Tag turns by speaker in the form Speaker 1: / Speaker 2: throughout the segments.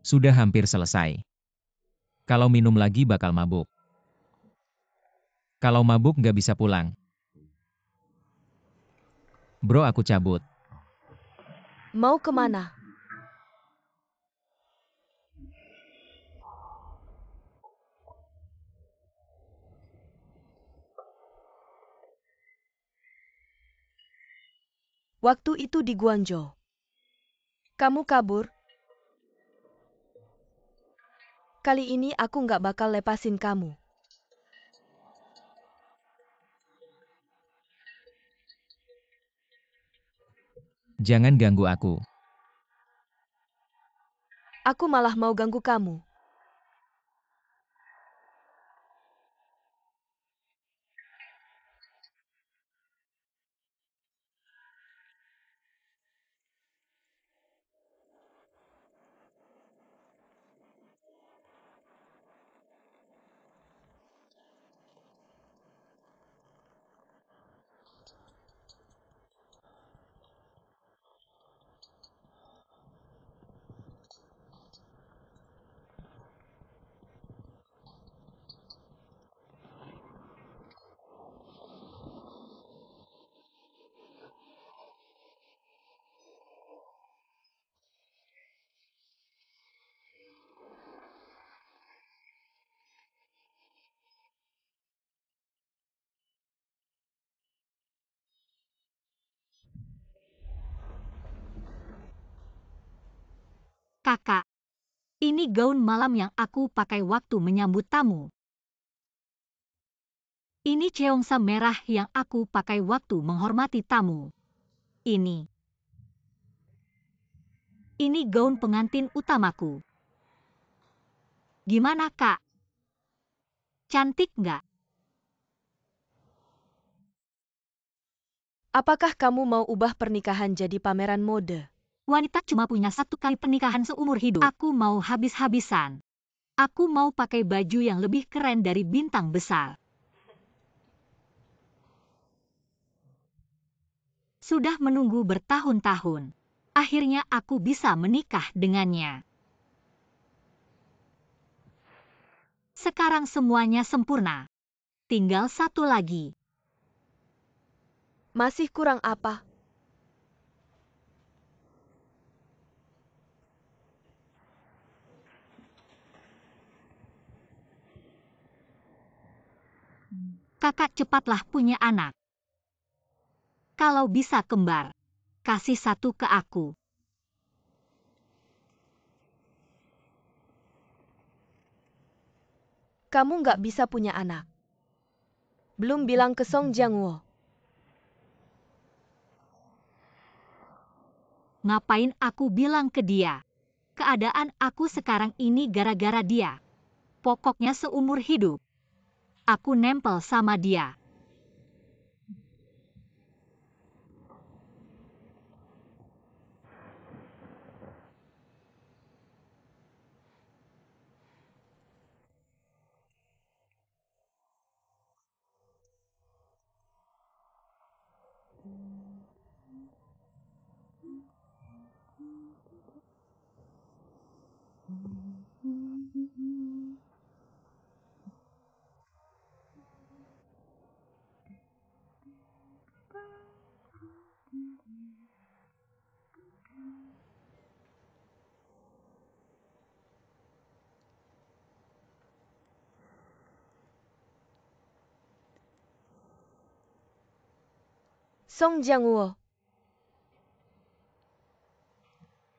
Speaker 1: Sudah hampir selesai. Kalau minum lagi bakal mabuk. Kalau mabuk nggak bisa pulang. Bro, aku cabut.
Speaker 2: Mau kemana? Waktu itu di Guangzhou. Kamu kabur? Kali ini aku nggak bakal lepasin kamu.
Speaker 1: Jangan ganggu aku.
Speaker 2: Aku malah mau ganggu kamu.
Speaker 3: Kakak, ini gaun malam yang aku pakai waktu menyambut tamu. Ini cheongsam merah yang aku pakai waktu menghormati tamu. Ini gaun pengantin utamaku. Gimana, Kak? Cantik nggak?
Speaker 2: Apakah kamu mau ubah pernikahan jadi pameran mode?
Speaker 3: Wanita cuma punya satu kali pernikahan seumur hidup. Aku mau habis-habisan. Aku mau pakai baju yang lebih keren dari bintang besar. Sudah menunggu bertahun-tahun. Akhirnya aku bisa menikah dengannya. Sekarang semuanya sempurna. Tinggal satu lagi.
Speaker 2: Masih kurang apa?
Speaker 3: Kakak cepatlah punya anak. Kalau bisa kembar, kasih satu ke aku.
Speaker 2: Kamu nggak bisa punya anak. Belum bilang ke Song Jiangwo.
Speaker 3: Ngapain aku bilang ke dia? Keadaan aku sekarang ini gara-gara dia. Pokoknya seumur hidup, aku nempel sama dia.
Speaker 2: Song Jiangwo.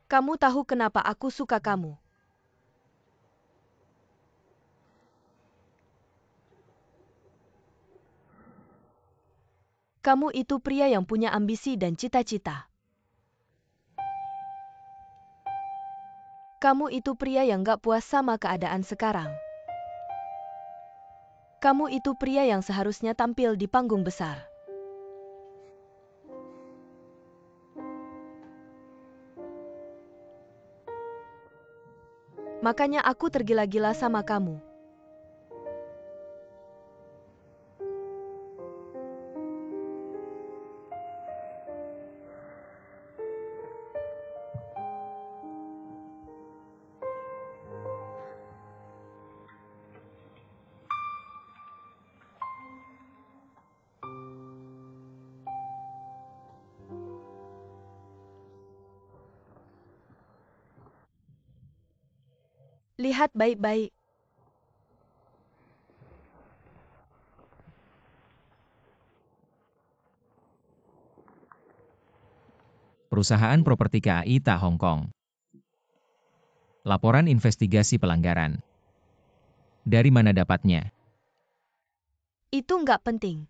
Speaker 2: Kamu tahu kenapa aku suka kamu? Kamu itu pria yang punya ambisi dan cita-cita. Kamu itu pria yang gak puas sama keadaan sekarang. Kamu itu pria yang seharusnya tampil di panggung besar. Makanya aku tergila-gila sama kamu. Lihat baik-baik.
Speaker 1: Perusahaan properti KAI Ta Hong Kong. Laporan investigasi pelanggaran. Dari mana dapatnya?
Speaker 2: Itu nggak penting.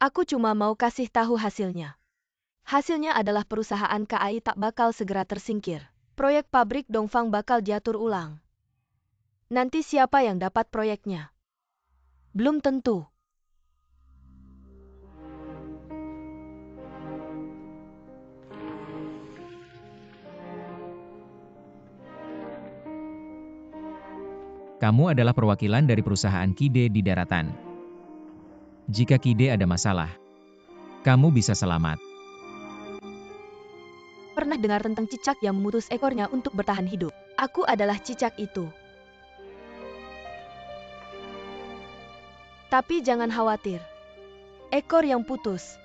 Speaker 2: Aku cuma mau kasih tahu hasilnya. Hasilnya adalah perusahaan KAI tak bakal segera tersingkir. Proyek pabrik Dongfang bakal diatur ulang. Nanti siapa yang dapat proyeknya? Belum tentu.
Speaker 1: Kamu adalah perwakilan dari perusahaan Kide di daratan. Jika Kide ada masalah, kamu bisa selamat.
Speaker 2: Pernah dengar tentang cicak yang memutus ekornya untuk bertahan hidup? Aku adalah cicak itu. Tapi jangan khawatir. Ekor yang putus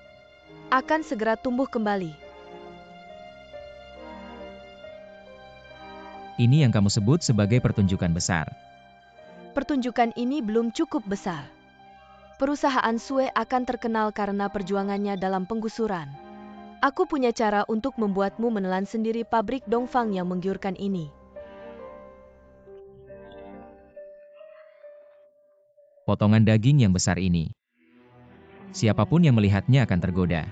Speaker 2: akan segera tumbuh kembali.
Speaker 1: Ini yang kamu sebut sebagai pertunjukan besar.
Speaker 2: Pertunjukan ini belum cukup besar. Perusahaan Sue akan terkenal karena perjuangannya dalam penggusuran. Aku punya cara untuk membuatmu menelan sendiri pabrik Dongfang yang menggiurkan ini.
Speaker 1: Potongan daging yang besar ini. Siapapun yang melihatnya akan tergoda.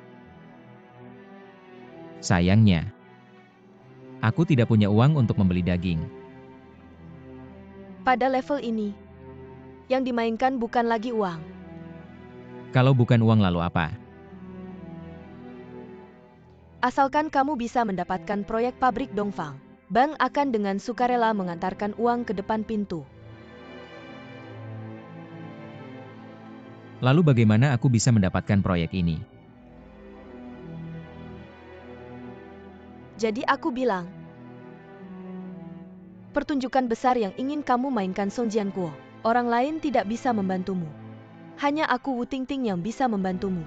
Speaker 1: Sayangnya, aku tidak punya uang untuk membeli daging.
Speaker 2: Pada level ini, yang dimainkan bukan lagi uang.
Speaker 1: Kalau bukan uang lalu apa?
Speaker 2: Asalkan kamu bisa mendapatkan proyek pabrik Dongfang, bank akan dengan sukarela mengantarkan uang ke depan pintu.
Speaker 1: Lalu bagaimana aku bisa mendapatkan proyek ini?
Speaker 2: Jadi aku bilang, pertunjukan besar yang ingin kamu mainkan Song Jianguo, orang lain tidak bisa membantumu. Hanya aku Wu Tingting yang bisa membantumu.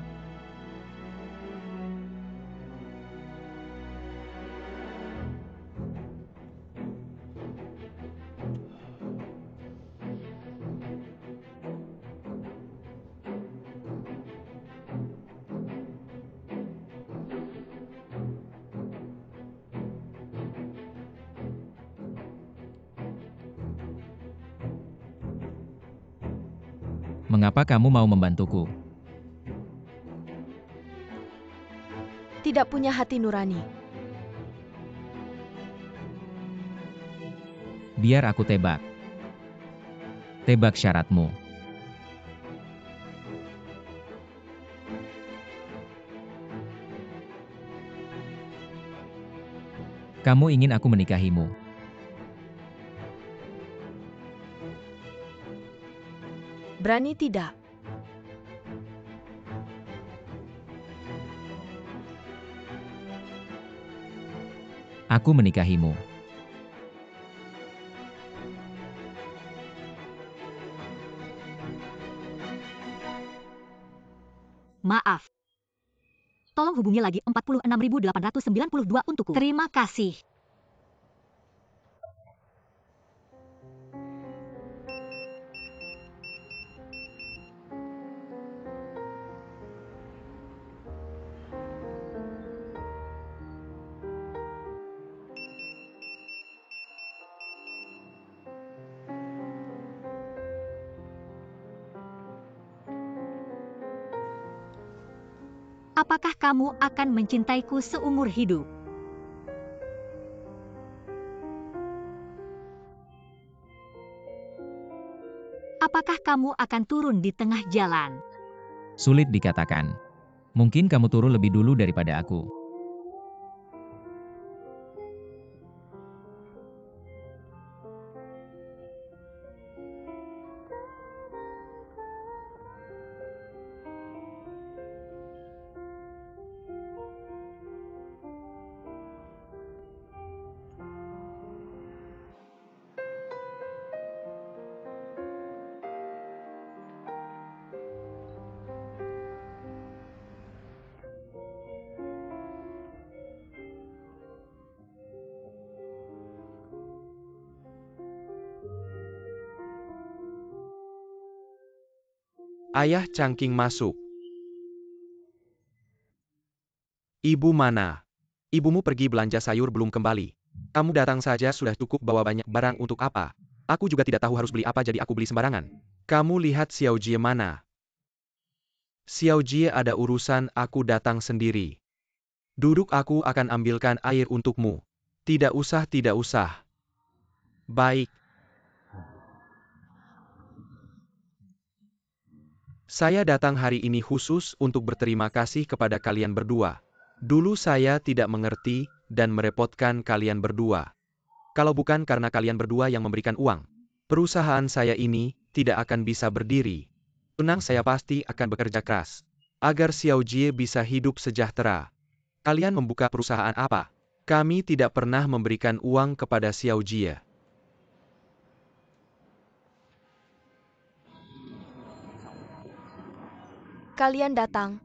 Speaker 1: Mengapa kamu mau membantuku?
Speaker 2: Tidak punya hati nurani.
Speaker 1: Biar aku tebak. Tebak syaratmu. Kamu ingin aku menikahimu.
Speaker 2: Berani tidak?
Speaker 1: Aku menikahimu.
Speaker 3: Maaf. Tolong hubungi lagi 46.892 untukku. Terima kasih. Apakah kamu akan mencintaiku seumur hidup? Apakah kamu akan turun di tengah jalan?
Speaker 1: Sulit dikatakan. Mungkin kamu turun lebih dulu daripada aku.
Speaker 4: Ayah Changqing masuk. Ibu mana? Ibumu pergi belanja sayur belum kembali. Kamu datang saja sudah cukup bawa banyak barang untuk apa? Aku juga tidak tahu harus beli apa jadi aku beli sembarangan. Kamu lihat Xiao Jie mana? Xiao Jie ada urusan, aku datang sendiri. Duduk, aku akan ambilkan air untukmu. Tidak usah, tidak usah. Baik. Saya datang hari ini khusus untuk berterima kasih kepada kalian berdua. Dulu saya tidak mengerti dan merepotkan kalian berdua. Kalau bukan karena kalian berdua yang memberikan uang, perusahaan saya ini tidak akan bisa berdiri. Tenang, saya pasti akan bekerja keras agar Xiao Jie bisa hidup sejahtera. Kalian membuka perusahaan apa? Kami tidak pernah memberikan uang kepada Xiao Jie.
Speaker 2: Kalian datang.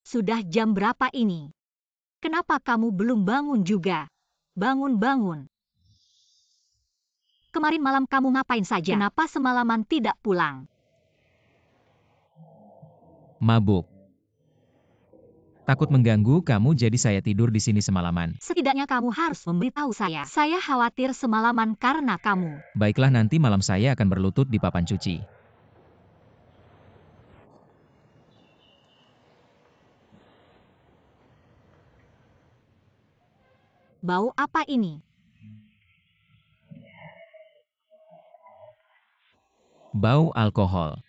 Speaker 3: Sudah jam berapa ini? Kenapa kamu belum bangun juga? Bangun-bangun. Kemarin malam kamu ngapain saja? Kenapa semalaman tidak pulang?
Speaker 1: Mabuk. Takut mengganggu kamu jadi saya tidur di sini semalaman.
Speaker 3: Setidaknya kamu harus memberitahu saya. Saya khawatir semalaman karena kamu.
Speaker 1: Baiklah, nanti malam saya akan berlutut di papan cuci.
Speaker 3: Bau apa ini?
Speaker 1: Bau alkohol.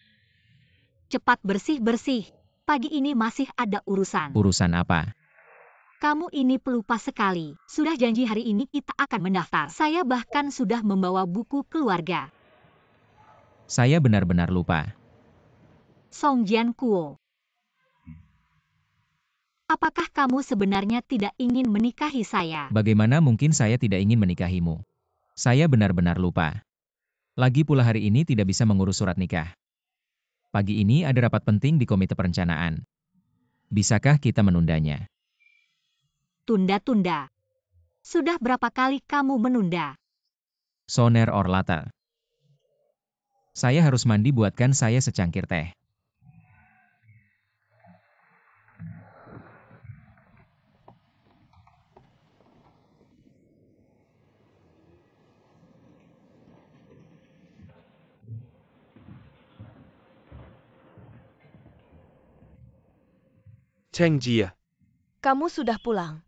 Speaker 3: Cepat bersih-bersih. Pagi ini masih ada urusan.
Speaker 1: Urusan apa?
Speaker 3: Kamu ini pelupa sekali. Sudah janji hari ini kita akan mendaftar. Saya bahkan sudah membawa buku keluarga.
Speaker 1: Saya benar-benar lupa.
Speaker 3: Song Jiankuo. Apakah kamu sebenarnya tidak ingin menikahi saya?
Speaker 1: Bagaimana mungkin saya tidak ingin menikahimu? Saya benar-benar lupa. Lagi pula hari ini tidak bisa mengurus surat nikah. Pagi ini ada rapat penting di komite perencanaan. Bisakah kita menundanya?
Speaker 3: Tunda-tunda. Sudah berapa kali kamu menunda?
Speaker 1: Sooner or later. Saya harus mandi, buatkan saya secangkir teh.
Speaker 4: Cheng Jie,
Speaker 2: Kamu sudah pulang.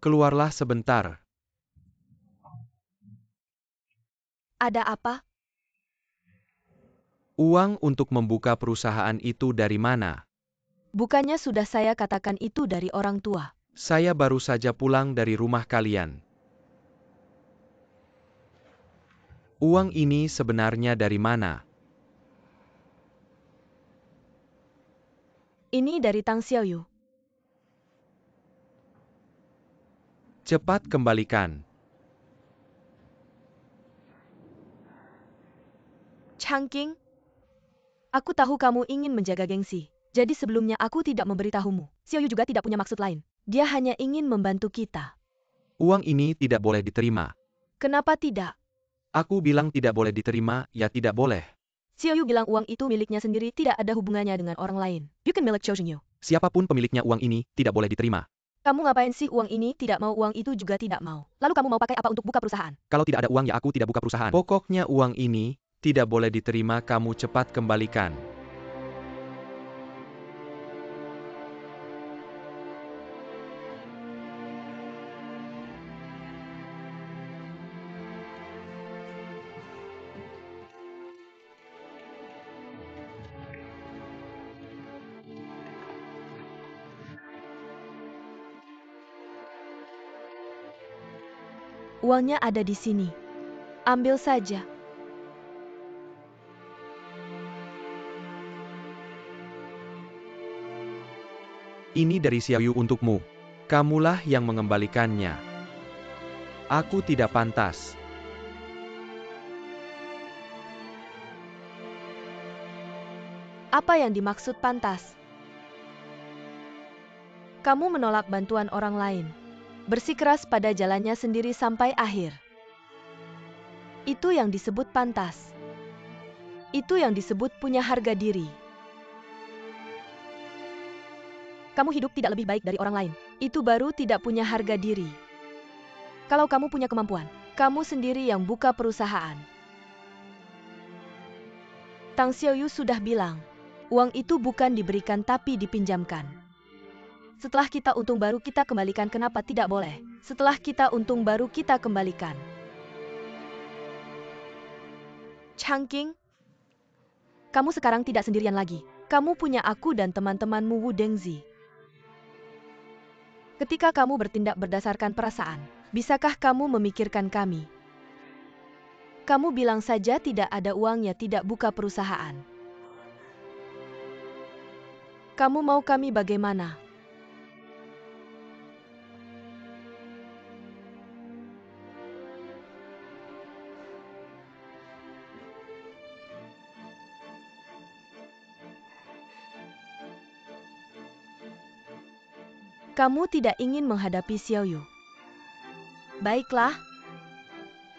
Speaker 4: keluarlah sebentar.
Speaker 2: Ada apa?
Speaker 4: Uang untuk membuka perusahaan itu dari mana?
Speaker 2: Bukannya sudah saya katakan itu dari orang tua.
Speaker 4: Saya baru saja pulang dari rumah kalian. Uang ini sebenarnya dari mana?
Speaker 2: Ini dari Tang Xiaoyu.
Speaker 4: Cepat kembalikan.
Speaker 2: Changqing, aku tahu kamu ingin menjaga gengsi. Jadi sebelumnya aku tidak memberitahumu. Xiaoyu juga tidak punya maksud lain. Dia hanya ingin membantu kita.
Speaker 4: Uang ini tidak boleh diterima.
Speaker 2: Kenapa tidak?
Speaker 4: Aku bilang tidak boleh diterima, ya tidak boleh.
Speaker 2: Xiaoyu bilang uang itu miliknya sendiri, tidak ada hubungannya dengan orang lain. You can milk Xiaoyu.
Speaker 4: Siapapun pemiliknya, uang ini tidak boleh diterima.
Speaker 2: Kamu ngapain sih? Uang ini tidak mau, uang itu juga tidak mau. Lalu kamu mau pakai apa untuk buka perusahaan?
Speaker 4: Kalau tidak ada uang ya aku tidak buka perusahaan. Pokoknya uang ini tidak boleh diterima, kamu cepat kembalikan.
Speaker 2: Uangnya ada di sini. Ambil saja.
Speaker 4: Ini dari Xiaoyu untukmu. Kamulah yang mengembalikannya. Aku tidak pantas.
Speaker 2: Apa yang dimaksud pantas? Kamu menolak bantuan orang lain. bersikeras pada jalannya sendiri sampai akhir. Itu yang disebut pantas. Itu yang disebut punya harga diri. Kamu hidup tidak lebih baik dari orang lain. Itu baru tidak punya harga diri. Kalau kamu punya kemampuan, kamu sendiri yang buka perusahaan. Tang Xiaoyu sudah bilang, uang itu bukan diberikan tapi dipinjamkan. Setelah kita untung baru kita kembalikan, kenapa tidak boleh? Setelah kita untung baru kita kembalikan. Changqing, kamu sekarang tidak sendirian lagi. Kamu punya aku dan teman-temanmu Wu Dengzi. Ketika kamu bertindak berdasarkan perasaan, bisakah kamu memikirkan kami? Kamu bilang saja tidak ada uangnya, tidak buka perusahaan. Kamu mau kami bagaimana? Kamu tidak ingin menghadapi Xiaoyu. Baiklah.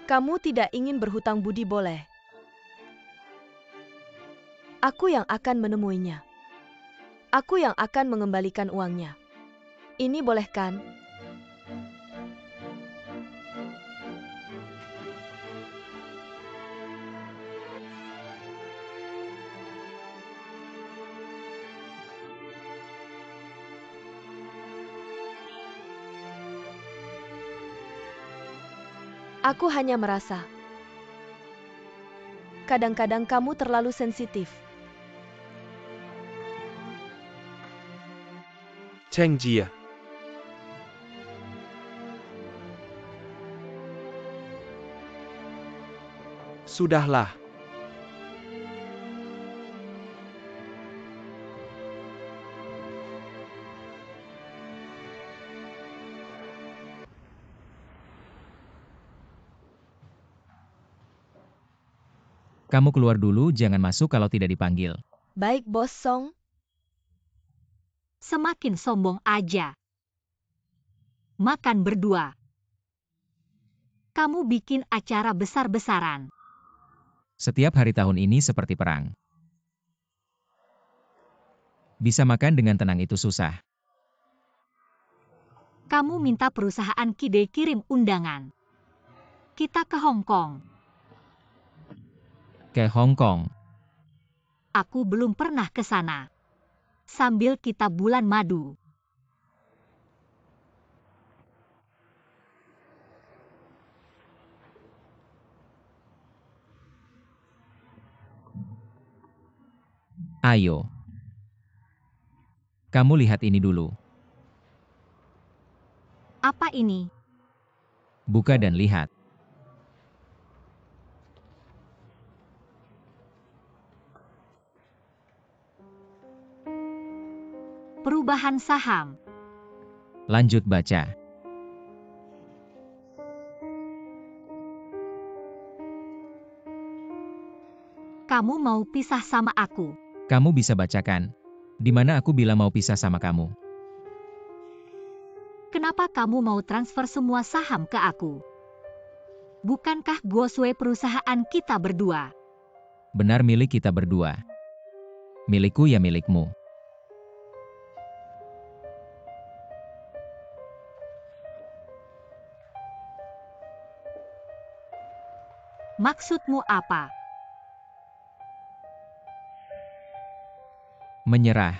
Speaker 2: Kamu tidak ingin berhutang budi, boleh. Aku yang akan menemuinya. Aku yang akan mengembalikan uangnya. Ini boleh kan? Aku hanya merasa, kadang-kadang kamu terlalu sensitif.
Speaker 4: Cheng Jia. Sudahlah.
Speaker 1: Kamu keluar dulu, jangan masuk kalau tidak dipanggil.
Speaker 2: Baik, Bos Song.
Speaker 3: Semakin sombong aja. Makan berdua. Kamu bikin acara besar-besaran.
Speaker 1: Setiap hari tahun ini seperti perang. Bisa makan dengan tenang itu susah.
Speaker 3: Kamu minta perusahaan Kide kirim undangan. Kita ke Hong Kong.
Speaker 1: Ke Hong Kong.
Speaker 3: Aku belum pernah ke sana. Sambil kita bulan madu.
Speaker 1: Ayo. Kamu lihat ini dulu.
Speaker 3: Apa ini?
Speaker 1: Buka dan lihat.
Speaker 3: Perubahan saham.
Speaker 1: Lanjut baca.
Speaker 3: Kamu mau pisah sama aku.
Speaker 1: Kamu bisa bacakan. Di mana aku bilang mau pisah sama kamu?
Speaker 3: Kenapa kamu mau transfer semua saham ke aku? Bukankah Goswe perusahaan kita berdua?
Speaker 1: Benar milik kita berdua. Milikku ya milikmu.
Speaker 3: Maksudmu apa?
Speaker 1: Menyerah.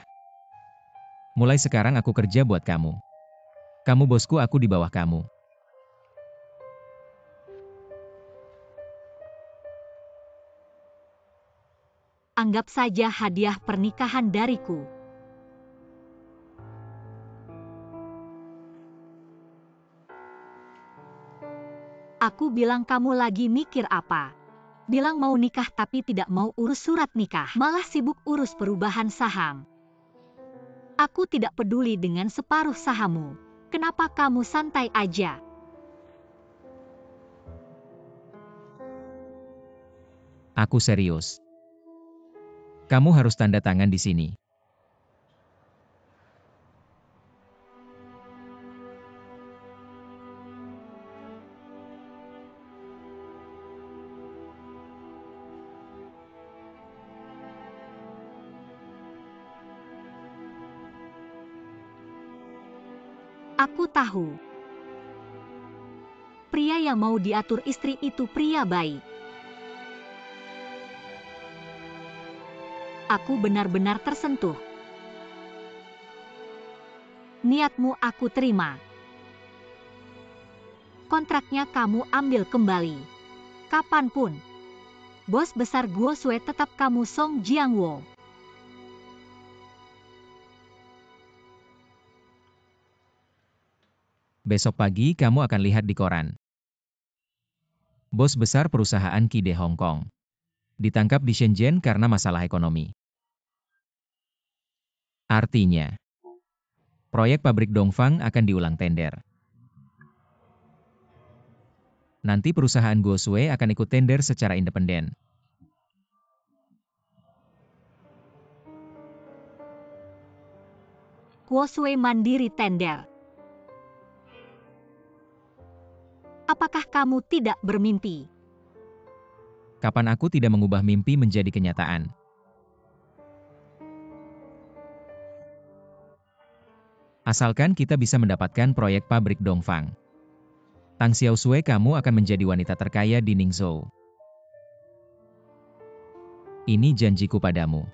Speaker 1: Mulai sekarang aku kerja buat kamu. Kamu bosku, aku di bawah kamu.
Speaker 3: Anggap saja hadiah pernikahan dariku. Aku bilang kamu lagi mikir apa? Bilang mau nikah tapi tidak mau urus surat nikah, malah sibuk urus perubahan saham. Aku tidak peduli dengan separuh sahammu. Kenapa kamu santai aja?
Speaker 1: Aku serius. Kamu harus tanda tangan di sini.
Speaker 3: Aku tahu. Pria yang mau diatur istri itu pria baik. Aku benar-benar tersentuh. Niatmu aku terima. Kontraknya kamu ambil kembali. Kapanpun. Bos besar Guo Sui tetap kamu Song Jiangwo.
Speaker 1: Besok pagi kamu akan lihat di koran. Bos besar perusahaan Kide Hong Kong ditangkap di Shenzhen karena masalah ekonomi. Artinya, proyek pabrik Dongfang akan diulang tender. Nanti perusahaan Guo Sui akan ikut tender secara independen.
Speaker 3: Guo Sui mandiri tender. Apakah kamu tidak bermimpi?
Speaker 1: Kapan aku tidak mengubah mimpi menjadi kenyataan? Asalkan kita bisa mendapatkan proyek pabrik Dongfang. Tang Xiaosui kamu akan menjadi wanita terkaya di Ningzhou. Ini janjiku padamu.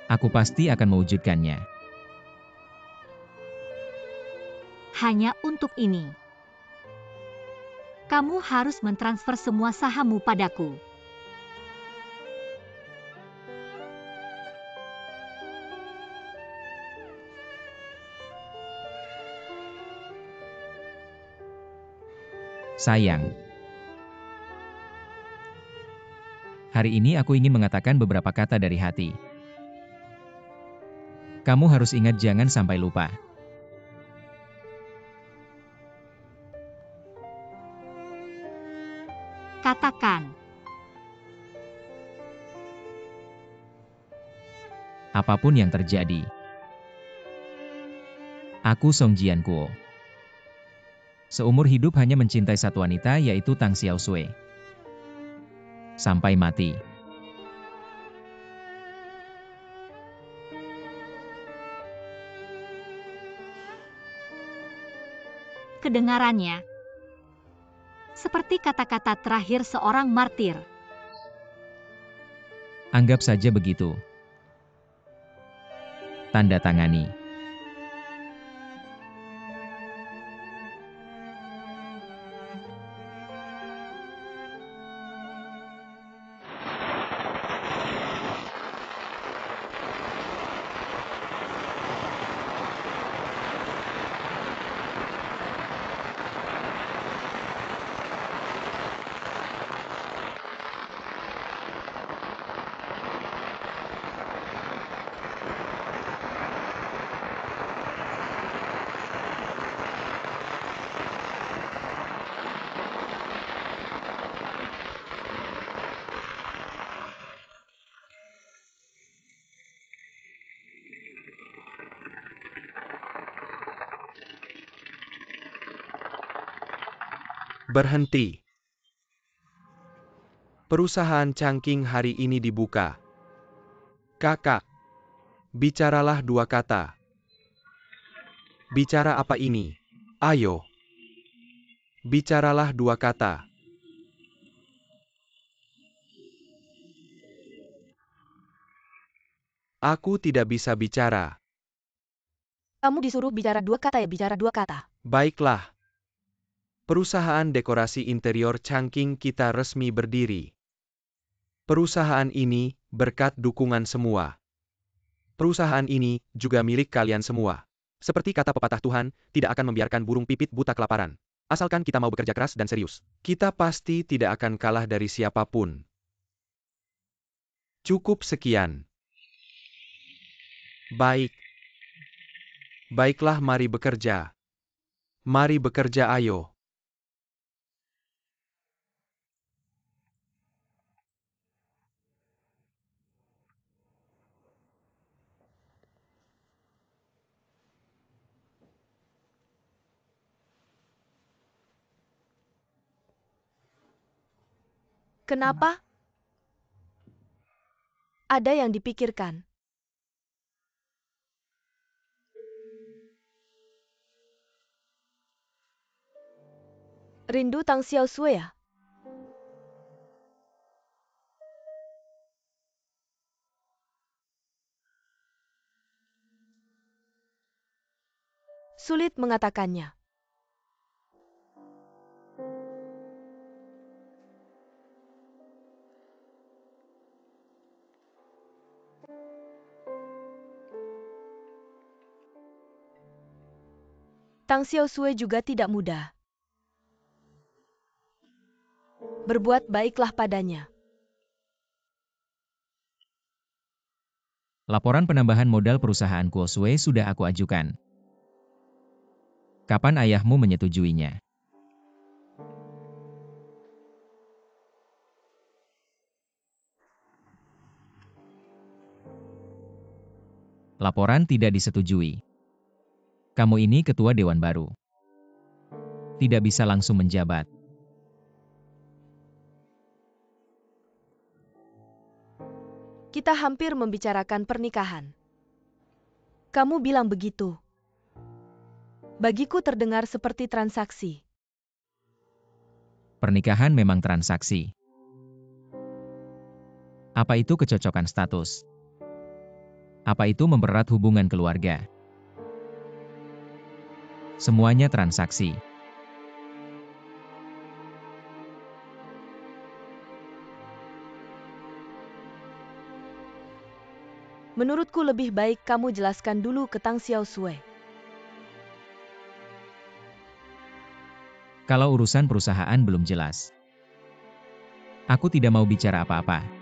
Speaker 1: Aku pasti akan mewujudkannya.
Speaker 3: Hanya untuk ini. Kamu harus mentransfer semua sahammu padaku.
Speaker 1: Sayang. Hari ini aku ingin mengatakan beberapa kata dari hati. Kamu harus ingat jangan sampai lupa.
Speaker 3: Katakan.
Speaker 1: Apapun yang terjadi. Aku Song Jianguo. Seumur hidup hanya mencintai satu wanita yaitu Tang Xiaosui. Sampai mati.
Speaker 3: Kedengarannya seperti kata-kata terakhir seorang martir.
Speaker 1: Anggap saja begitu. Tanda tangani.
Speaker 4: Berhenti. Perusahaan Changqing hari ini dibuka. Kakak, bicaralah 2 kata. Bicara apa ini? Ayo. Bicaralah 2 kata. Aku tidak bisa bicara.
Speaker 2: Kamu disuruh bicara 2 kata ya, bicara 2 kata.
Speaker 4: Baiklah. Perusahaan dekorasi interior Changqing kita resmi berdiri. Perusahaan ini berkat dukungan semua. Perusahaan ini juga milik kalian semua. Seperti kata pepatah Tuhan, tidak akan membiarkan burung pipit buta kelaparan. Asalkan kita mau bekerja keras dan serius. Kita pasti tidak akan kalah dari siapapun. Cukup sekian. Baik. Baiklah, mari bekerja. Mari bekerja, ayo.
Speaker 2: Kenapa? Ada yang dipikirkan. Rindu Tang Xiao Sui ya? Sulit mengatakannya. Tang Xiao Sui juga tidak mudah. Berbuat baiklah padanya.
Speaker 1: Laporan penambahan modal perusahaan Kuosue sudah aku ajukan. Kapan ayahmu menyetujuinya? Laporan tidak disetujui. Kamu ini ketua dewan baru. Tidak bisa langsung menjabat.
Speaker 2: Kita hampir membicarakan pernikahan. Kamu bilang begitu. Bagiku terdengar seperti transaksi.
Speaker 1: Pernikahan memang transaksi. Apa itu kecocokan status? Apa itu mempererat hubungan keluarga? Semuanya transaksi.
Speaker 2: Menurutku lebih baik kamu jelaskan dulu ke Tang Xiao Sui.
Speaker 1: Kalau urusan perusahaan belum jelas, aku tidak mau bicara apa-apa.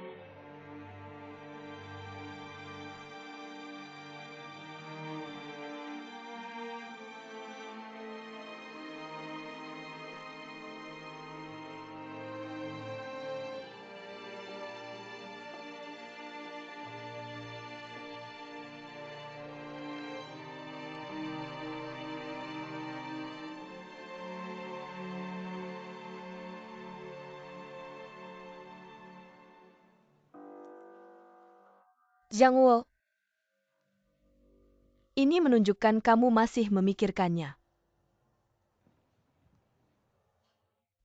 Speaker 2: Zhang Wo, ini menunjukkan kamu masih memikirkannya.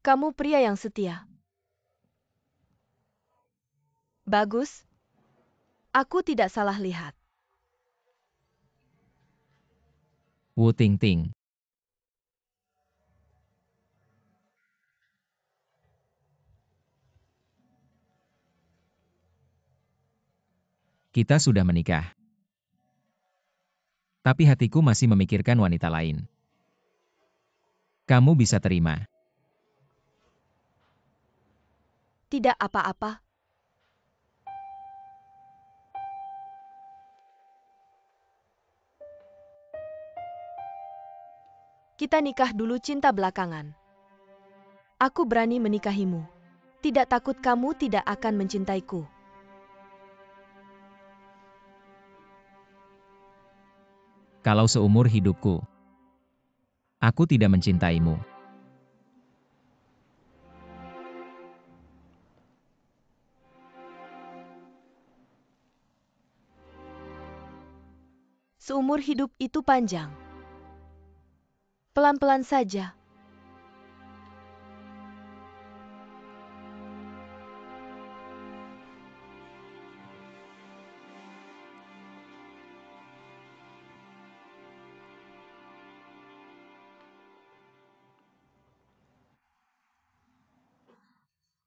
Speaker 2: Kamu pria yang setia. Bagus. Aku tidak salah lihat.
Speaker 1: Wu Tingting. Kita sudah menikah. Tapi hatiku masih memikirkan wanita lain. Kamu bisa terima.
Speaker 2: Tidak apa-apa. Kita nikah dulu, cinta belakangan. Aku berani menikahimu. Tidak takut kamu tidak akan mencintaiku.
Speaker 1: Kalau seumur hidupku, aku tidak mencintaimu.
Speaker 2: Seumur hidup itu panjang. Pelan-pelan saja.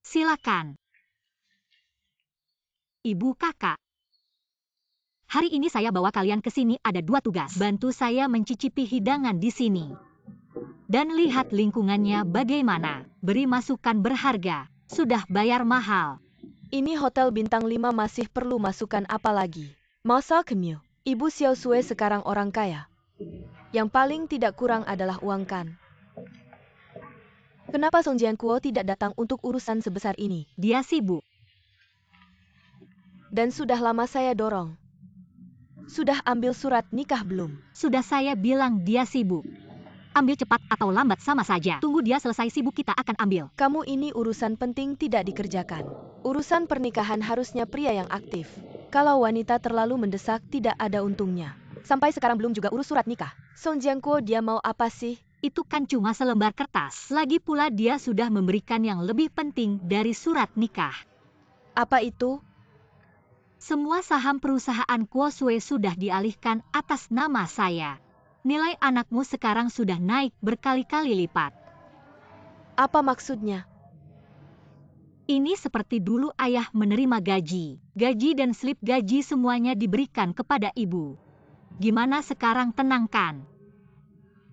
Speaker 3: Silakan. Ibu kakak. Hari ini saya bawa kalian ke sini ada 2 tugas. Bantu saya mencicipi hidangan di sini. Dan lihat lingkungannya bagaimana. Beri masukan berharga. Sudah bayar mahal.
Speaker 2: Ini hotel bintang 5 masih perlu masukan apa lagi? Masa Kemil, Ibu Xiao Sui sekarang orang kaya. Yang paling tidak kurang adalah uang kan? Kenapa Song Jiankuo tidak datang untuk urusan sebesar ini?
Speaker 3: Dia sibuk.
Speaker 2: Dan sudah lama saya dorong. Sudah ambil surat nikah belum?
Speaker 3: Sudah saya bilang dia sibuk. Ambil cepat atau lambat sama saja. Tunggu dia selesai sibuk kita akan ambil.
Speaker 2: Kamu ini urusan penting tidak dikerjakan. Urusan pernikahan harusnya pria yang aktif. Kalau wanita terlalu mendesak tidak ada untungnya. Sampai sekarang belum juga urus surat nikah. Song Jiankuo dia mau apa sih?
Speaker 3: Itu kan cuma selembar kertas. Lagi pula dia sudah memberikan yang lebih penting dari surat nikah.
Speaker 2: Apa itu?
Speaker 3: Semua saham perusahaan Kuosue sudah dialihkan atas nama saya. Nilai anakmu sekarang sudah naik berkali-kali lipat.
Speaker 2: Apa maksudnya?
Speaker 3: Ini seperti dulu ayah menerima gaji. Gaji dan slip gaji semuanya diberikan kepada ibu. Gimana sekarang, tenang kan?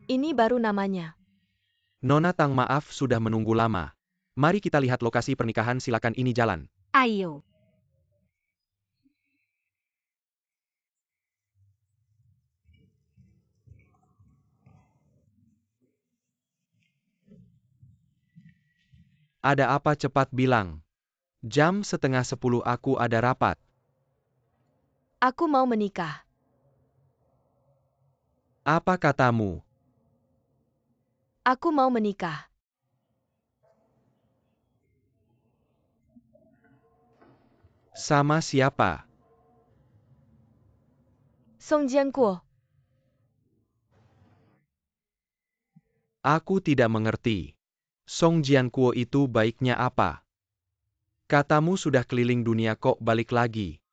Speaker 2: Ini baru namanya.
Speaker 4: Nona Tang, maaf sudah menunggu lama. Mari kita lihat lokasi pernikahan, silakan, ini jalan.
Speaker 3: Ayo.
Speaker 4: Ada apa, cepat bilang. Jam 9:30 aku ada rapat.
Speaker 2: Aku mau menikah.
Speaker 4: Apa katamu?
Speaker 2: Aku mau menikah.
Speaker 4: Sama siapa?
Speaker 2: Song Jianguo.
Speaker 4: Aku tidak mengerti. Song Jianguo itu baiknya apa? Katamu sudah keliling dunia kok balik lagi.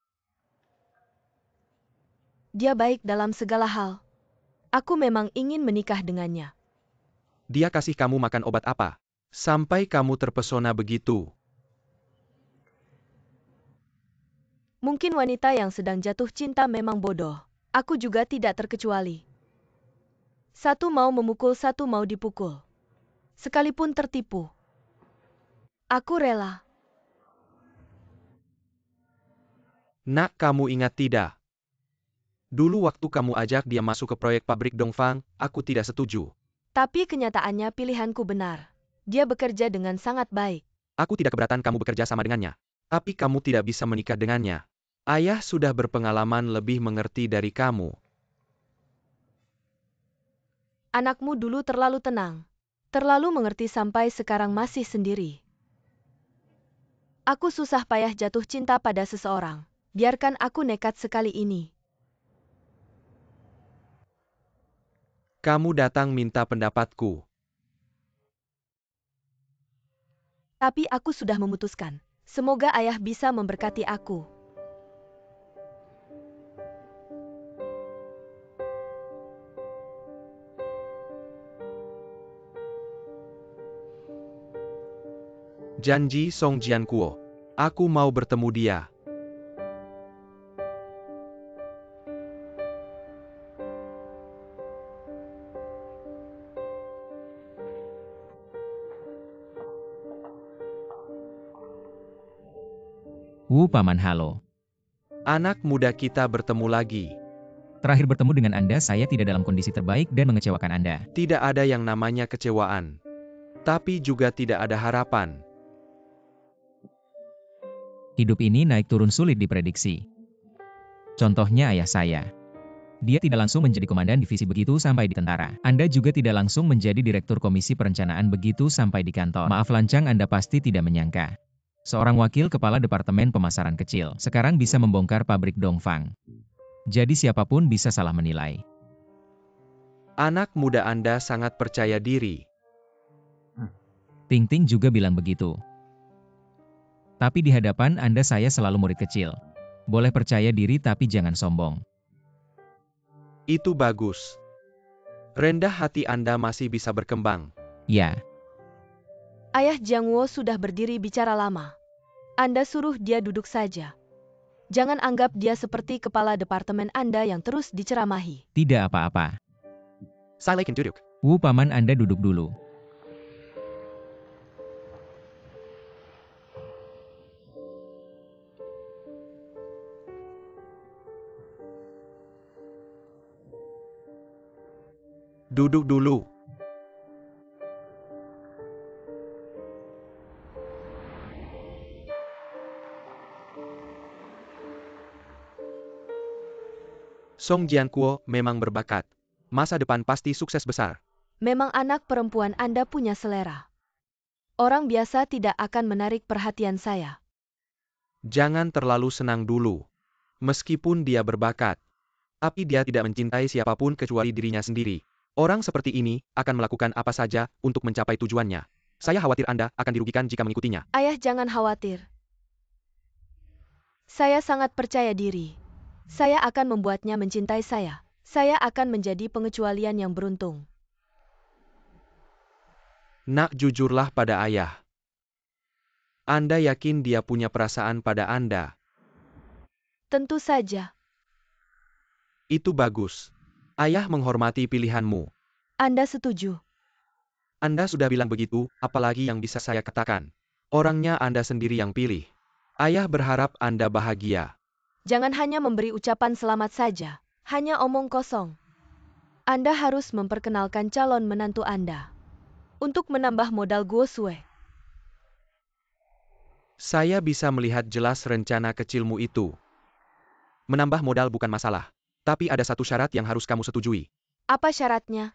Speaker 2: Dia baik dalam segala hal. Aku memang ingin menikah dengannya.
Speaker 4: Dia kasih kamu makan obat apa? Sampai kamu terpesona begitu.
Speaker 2: Mungkin wanita yang sedang jatuh cinta memang bodoh. Aku juga tidak terkecuali. Satu mau memukul, satu mau dipukul. Sekalipun tertipu. Aku rela.
Speaker 4: Nak, kamu ingat tidak? Dulu waktu kamu ajak dia masuk ke proyek pabrik Dongfang, aku tidak setuju.
Speaker 2: Tapi kenyataannya pilihanku benar. Dia bekerja dengan sangat baik.
Speaker 4: Aku tidak keberatan kamu bekerja sama dengannya. Tapi kamu tidak bisa menikah dengannya. Ayah sudah berpengalaman, lebih mengerti dari kamu.
Speaker 2: Anakmu dulu terlalu tenang. Terlalu mengerti sampai sekarang masih sendiri. Aku susah payah jatuh cinta pada seseorang. Biarkan aku nekat sekali ini.
Speaker 4: Kamu datang minta pendapatku.
Speaker 2: Tapi aku sudah memutuskan. Semoga ayah bisa memberkati aku.
Speaker 4: Janji Song Jianguo. Aku mau bertemu dia.
Speaker 1: Paman, halo.
Speaker 4: Anak muda kita bertemu lagi.
Speaker 1: Terakhir bertemu dengan Anda, saya tidak dalam kondisi terbaik dan mengecewakan Anda.
Speaker 4: Tidak ada yang namanya kecewaan. Tapi juga tidak ada harapan.
Speaker 1: Hidup ini naik turun sulit diprediksi. Contohnya ayah saya. Dia tidak langsung menjadi komandan divisi begitu sampai di tentara. Anda juga tidak langsung menjadi direktur komisi perencanaan begitu sampai di kantor. Maaf lancang, Anda pasti tidak menyangka. Seorang wakil kepala departemen pemasaran kecil sekarang bisa membongkar pabrik Dongfang. Jadi siapapun bisa salah menilai.
Speaker 4: Anak muda Anda sangat percaya diri.
Speaker 1: Ting Ting juga bilang begitu. Tapi di hadapan Anda saya selalu murid kecil. Boleh percaya diri tapi jangan sombong.
Speaker 4: Itu bagus. Rendah hati Anda masih bisa berkembang.
Speaker 1: Ya.
Speaker 2: Ayah Jiangwo sudah berdiri bicara lama. Anda suruh dia duduk saja. Jangan anggap dia seperti kepala departemen Anda yang terus diceramahi.
Speaker 1: Tidak apa-apa.
Speaker 4: Silakan duduk.
Speaker 1: Paman, Anda duduk dulu.
Speaker 4: Duduk dulu. Song Jianguo memang berbakat. Masa depan pasti sukses besar.
Speaker 2: Memang anak perempuan Anda punya selera. Orang biasa tidak akan menarik perhatian saya.
Speaker 4: Jangan terlalu senang dulu. Meskipun dia berbakat, tapi dia tidak mencintai siapapun kecuali dirinya sendiri. Orang seperti ini akan melakukan apa saja untuk mencapai tujuannya. Saya khawatir Anda akan dirugikan jika mengikutinya.
Speaker 2: Ayah, jangan khawatir. Saya sangat percaya diri. Saya akan membuatnya mencintai saya. Saya akan menjadi pengecualian yang beruntung.
Speaker 4: Nak, jujurlah pada ayah. Anda yakin dia punya perasaan pada Anda?
Speaker 2: Tentu saja.
Speaker 4: Itu bagus. Ayah menghormati pilihanmu.
Speaker 2: Anda setuju?
Speaker 4: Anda sudah bilang begitu, apalagi yang bisa saya katakan. Orangnya Anda sendiri yang pilih. Ayah berharap Anda bahagia.
Speaker 2: Jangan hanya memberi ucapan selamat saja. Hanya omong kosong. Anda harus memperkenalkan calon menantu Anda. Untuk menambah modal Guosue.
Speaker 4: Saya bisa melihat jelas rencana kecilmu itu. Menambah modal bukan masalah. Tapi ada satu syarat yang harus kamu setujui.
Speaker 2: Apa syaratnya?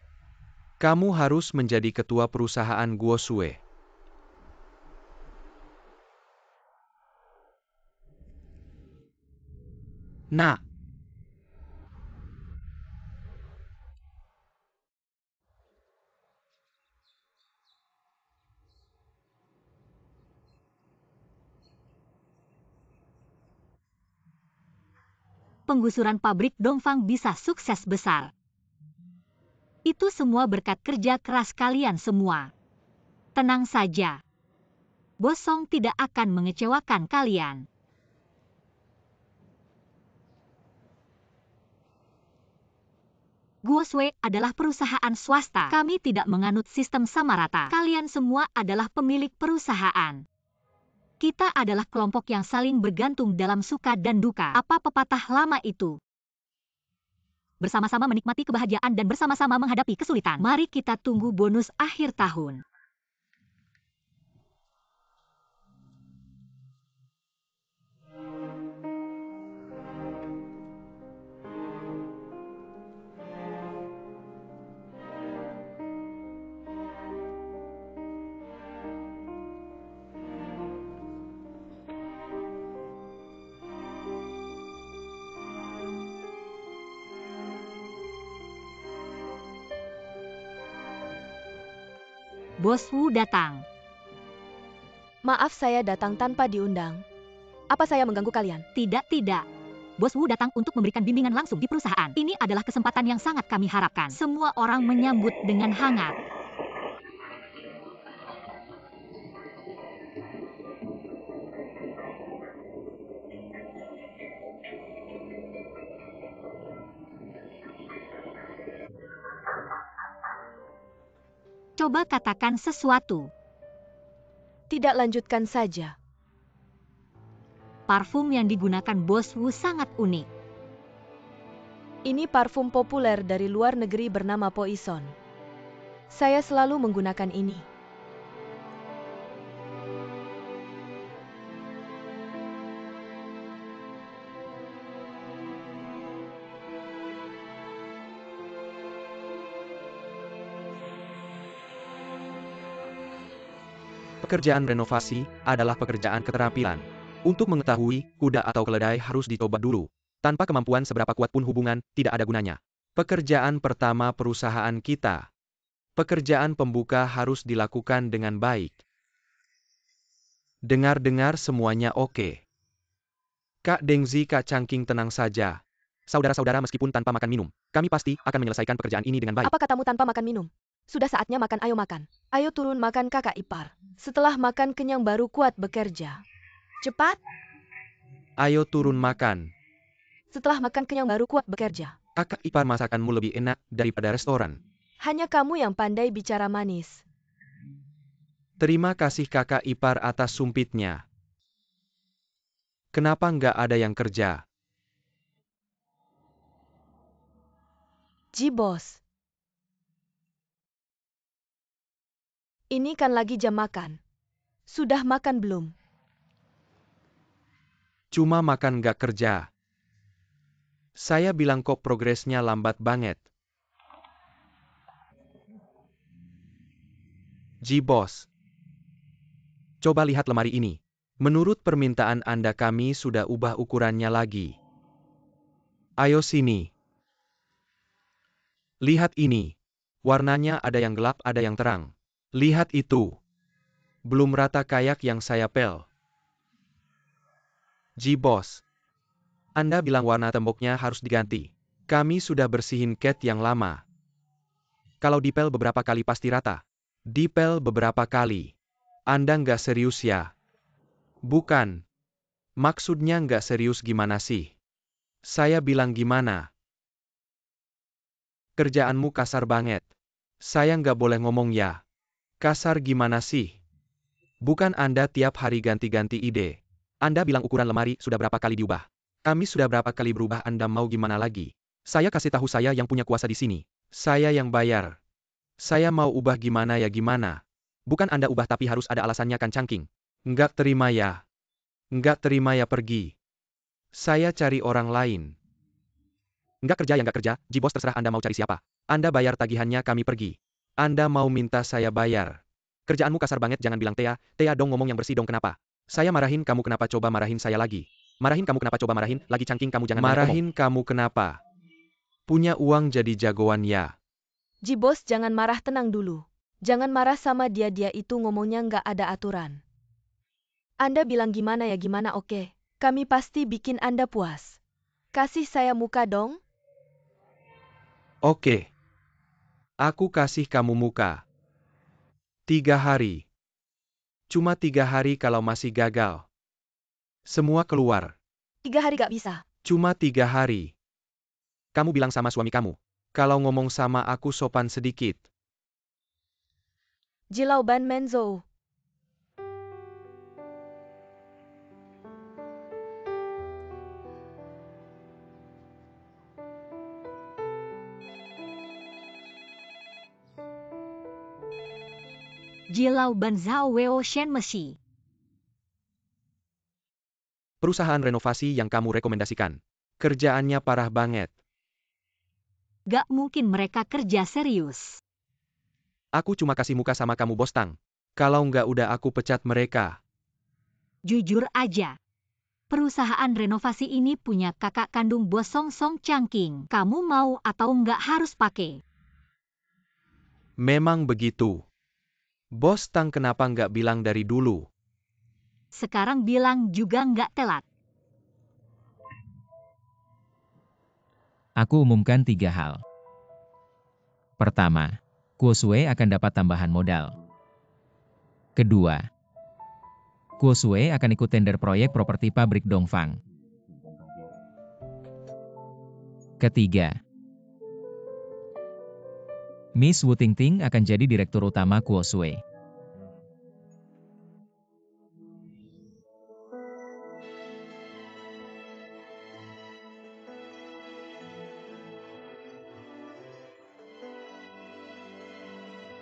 Speaker 4: Kamu harus menjadi ketua perusahaan Guosue. Nah,
Speaker 3: Penggusuran pabrik Dongfang bisa sukses besar. Itu semua berkat kerja keras kalian semua. Tenang saja. Bos Song tidak akan mengecewakan kalian. Guosue adalah perusahaan swasta. Kami tidak menganut sistem sama rata. Kalian semua adalah pemilik perusahaan. Kita adalah kelompok yang saling bergantung dalam suka dan duka. Apa pepatah lama itu? Bersama-sama menikmati kebahagiaan dan bersama-sama menghadapi kesulitan. Mari kita tunggu bonus akhir tahun. Bos Wu datang.
Speaker 2: Maaf, saya datang tanpa diundang. Apa saya mengganggu kalian?
Speaker 3: Tidak. Bos Wu datang untuk memberikan bimbingan langsung di perusahaan. Ini adalah kesempatan yang sangat kami harapkan. Semua orang menyambut dengan hangat. Coba katakan sesuatu.
Speaker 2: Tidak, lanjutkan saja.
Speaker 3: Parfum yang digunakan Bos Wu sangat unik.
Speaker 2: Ini parfum populer dari luar negeri bernama Poison. Saya selalu menggunakan ini.
Speaker 4: pekerjaan renovasi adalah pekerjaan keterampilan. Untuk mengetahui, kuda atau keledai harus dicoba dulu. Tanpa kemampuan seberapa kuat pun hubungan, tidak ada gunanya. Pekerjaan pertama perusahaan kita. Pekerjaan pembuka harus dilakukan dengan baik. Dengar-dengar semuanya oke. Kak Dengzi, Kak Changking, tenang saja. Saudara-saudara, meskipun tanpa makan minum, kami pasti akan menyelesaikan pekerjaan ini dengan baik.
Speaker 2: Apa katamu tanpa makan minum? Sudah saatnya makan, ayo makan. Ayo turun makan kakak ipar. Setelah makan kenyang baru kuat bekerja. Cepat.
Speaker 4: Ayo turun makan.
Speaker 2: Setelah makan kenyang baru kuat bekerja.
Speaker 4: Kakak ipar, masakanmu lebih enak daripada restoran.
Speaker 2: Hanya kamu yang pandai bicara manis.
Speaker 4: Terima kasih kakak ipar atas sumpitnya. Kenapa nggak ada yang kerja?
Speaker 2: Ji bos. Ini kan lagi jam makan. Sudah makan belum?
Speaker 4: Cuma makan nggak kerja. Saya bilang kok progresnya lambat banget. Ji bos. Coba lihat lemari ini. Menurut permintaan Anda kami sudah ubah ukurannya lagi. Ayo sini. Lihat ini. Warnanya ada yang gelap, ada yang terang. Lihat itu. Belum rata kayak yang saya pel. Bos. Anda bilang warna temboknya harus diganti. Kami sudah bersihin cat yang lama. Kalau dipel beberapa kali pasti rata. Dipel beberapa kali. Anda nggak serius ya? Bukan. Maksudnya nggak serius gimana sih? Saya bilang gimana? Kerjaanmu kasar banget. Saya nggak boleh ngomong ya. Kasar gimana sih? Bukan Anda tiap hari ganti-ganti ide. Anda bilang ukuran lemari sudah berapa kali diubah. Kami sudah berapa kali berubah, Anda mau gimana lagi? Saya kasih tahu saya yang punya kuasa di sini. Saya yang bayar. Saya mau ubah gimana ya gimana? Bukan Anda ubah tapi harus ada alasannya kan Changking? Nggak terima ya? Nggak terima ya pergi. Saya cari orang lain. Nggak kerja ya nggak kerja, Bos terserah Anda mau cari siapa. Anda bayar tagihannya kami pergi. Anda mau minta saya bayar. Kerjaanmu kasar banget jangan bilang Tea dong ngomong yang bersih dong kenapa? Saya marahin kamu kenapa coba marahin saya lagi? Marahin kamu kenapa coba marahin, lagi Changking kamu jangan marahin kamu kenapa? Punya uang jadi jagoan ya?
Speaker 2: Bos jangan marah, tenang dulu. Jangan marah sama dia itu ngomongnya nggak ada aturan. Anda bilang gimana ya gimana oke. Kami pasti bikin Anda puas. Kasih saya muka dong.
Speaker 4: Oke. Aku kasih kamu muka. 3 hari. Cuma 3 hari kalau masih gagal. Semua keluar.
Speaker 2: 3 hari gak bisa.
Speaker 4: Cuma 3 hari. Kamu bilang sama suami kamu. Kalau ngomong sama aku sopan sedikit.
Speaker 2: Jilau Ban Menzo.
Speaker 3: Jilau Ban Zhao Weo Shen Mesi.
Speaker 4: Perusahaan renovasi yang kamu rekomendasikan. Kerjaannya parah banget.
Speaker 3: Gak mungkin mereka kerja serius.
Speaker 4: Aku cuma kasih muka sama kamu Bos Tang. Kalau nggak udah aku pecat mereka.
Speaker 3: Jujur aja. Perusahaan renovasi ini punya kakak kandung Bos Song Song Changking. Kamu mau atau nggak harus pakai?
Speaker 4: Memang begitu. Bos Tang kenapa nggak bilang dari dulu?
Speaker 3: Sekarang bilang juga nggak telat.
Speaker 1: Aku umumkan 3 hal. Pertama, Kuosue akan dapat tambahan modal. Kedua, Kuosue akan ikut tender proyek properti pabrik Dongfang. Ketiga, Miss Wu Tingting akan jadi direktur utama Kuosue.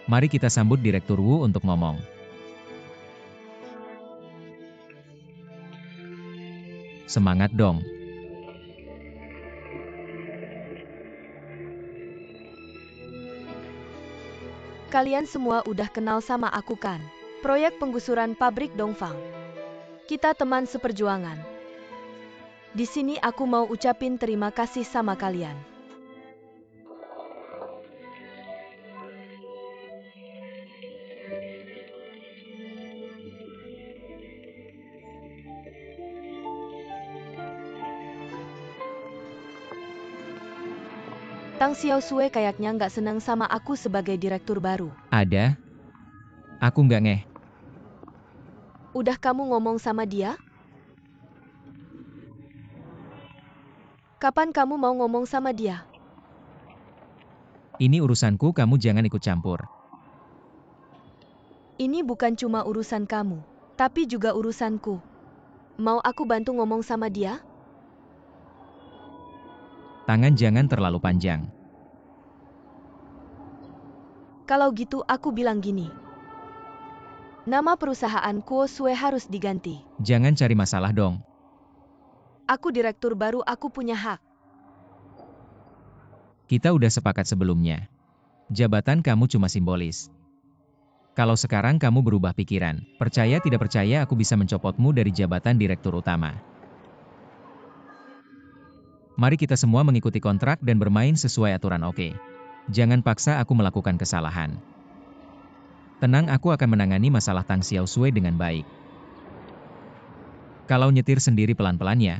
Speaker 1: Mari kita sambut Direktur Wu untuk ngomong. Semangat dong.
Speaker 2: Kalian semua udah kenal sama aku kan? Proyek penggusuran pabrik Dongfang. Kita teman seperjuangan. Di sini aku mau ucapin terima kasih sama kalian. Tang Xiaosue kayaknya nggak senang sama aku sebagai direktur baru.
Speaker 1: Ada? Aku nggak ngeh.
Speaker 2: Udah kamu ngomong sama dia? Kapan kamu mau ngomong sama dia?
Speaker 1: Ini urusanku, kamu jangan ikut campur.
Speaker 2: Ini bukan cuma urusan kamu, tapi juga urusanku. Mau aku bantu ngomong sama dia?
Speaker 1: Tangan jangan terlalu panjang.
Speaker 2: Kalau gitu aku bilang gini. Nama perusahaan Kuosue harus diganti.
Speaker 1: Jangan cari masalah dong.
Speaker 2: Aku direktur baru, aku punya hak.
Speaker 1: Kita udah sepakat sebelumnya. Jabatan kamu cuma simbolis. Kalau sekarang kamu berubah pikiran, percaya tidak percaya aku bisa mencopotmu dari jabatan direktur utama. Mari kita semua mengikuti kontrak dan bermain sesuai aturan, oke? Jangan paksa aku melakukan kesalahan. Tenang, aku akan menangani masalah Tang Xiao Sui dengan baik. Kalau nyetir sendiri pelan-pelan ya.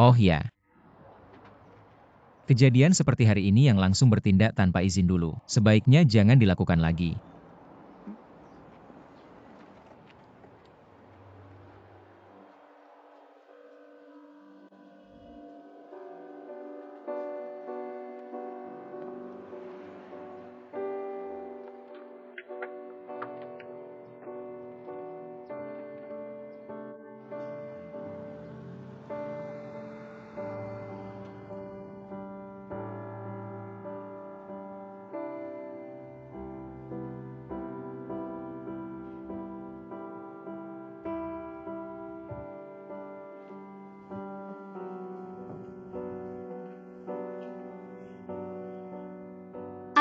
Speaker 1: Oh ya. Kejadian seperti hari ini yang langsung bertindak tanpa izin dulu, sebaiknya jangan dilakukan lagi.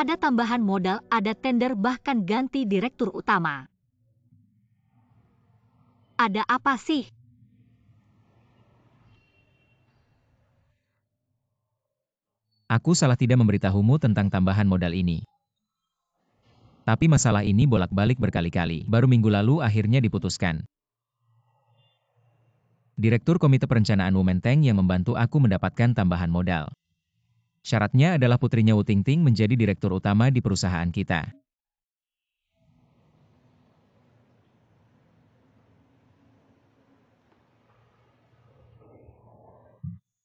Speaker 3: Ada tambahan modal, ada tender, bahkan ganti direktur utama. Ada apa sih?
Speaker 1: Aku salah tidak memberitahumu tentang tambahan modal ini. Tapi masalah ini bolak-balik berkali-kali, baru minggu lalu akhirnya diputuskan. Direktur Komite Perencanaan Wu Menteng yang membantu aku mendapatkan tambahan modal. Syaratnya adalah putrinya Wu Tingting menjadi direktur utama di perusahaan kita.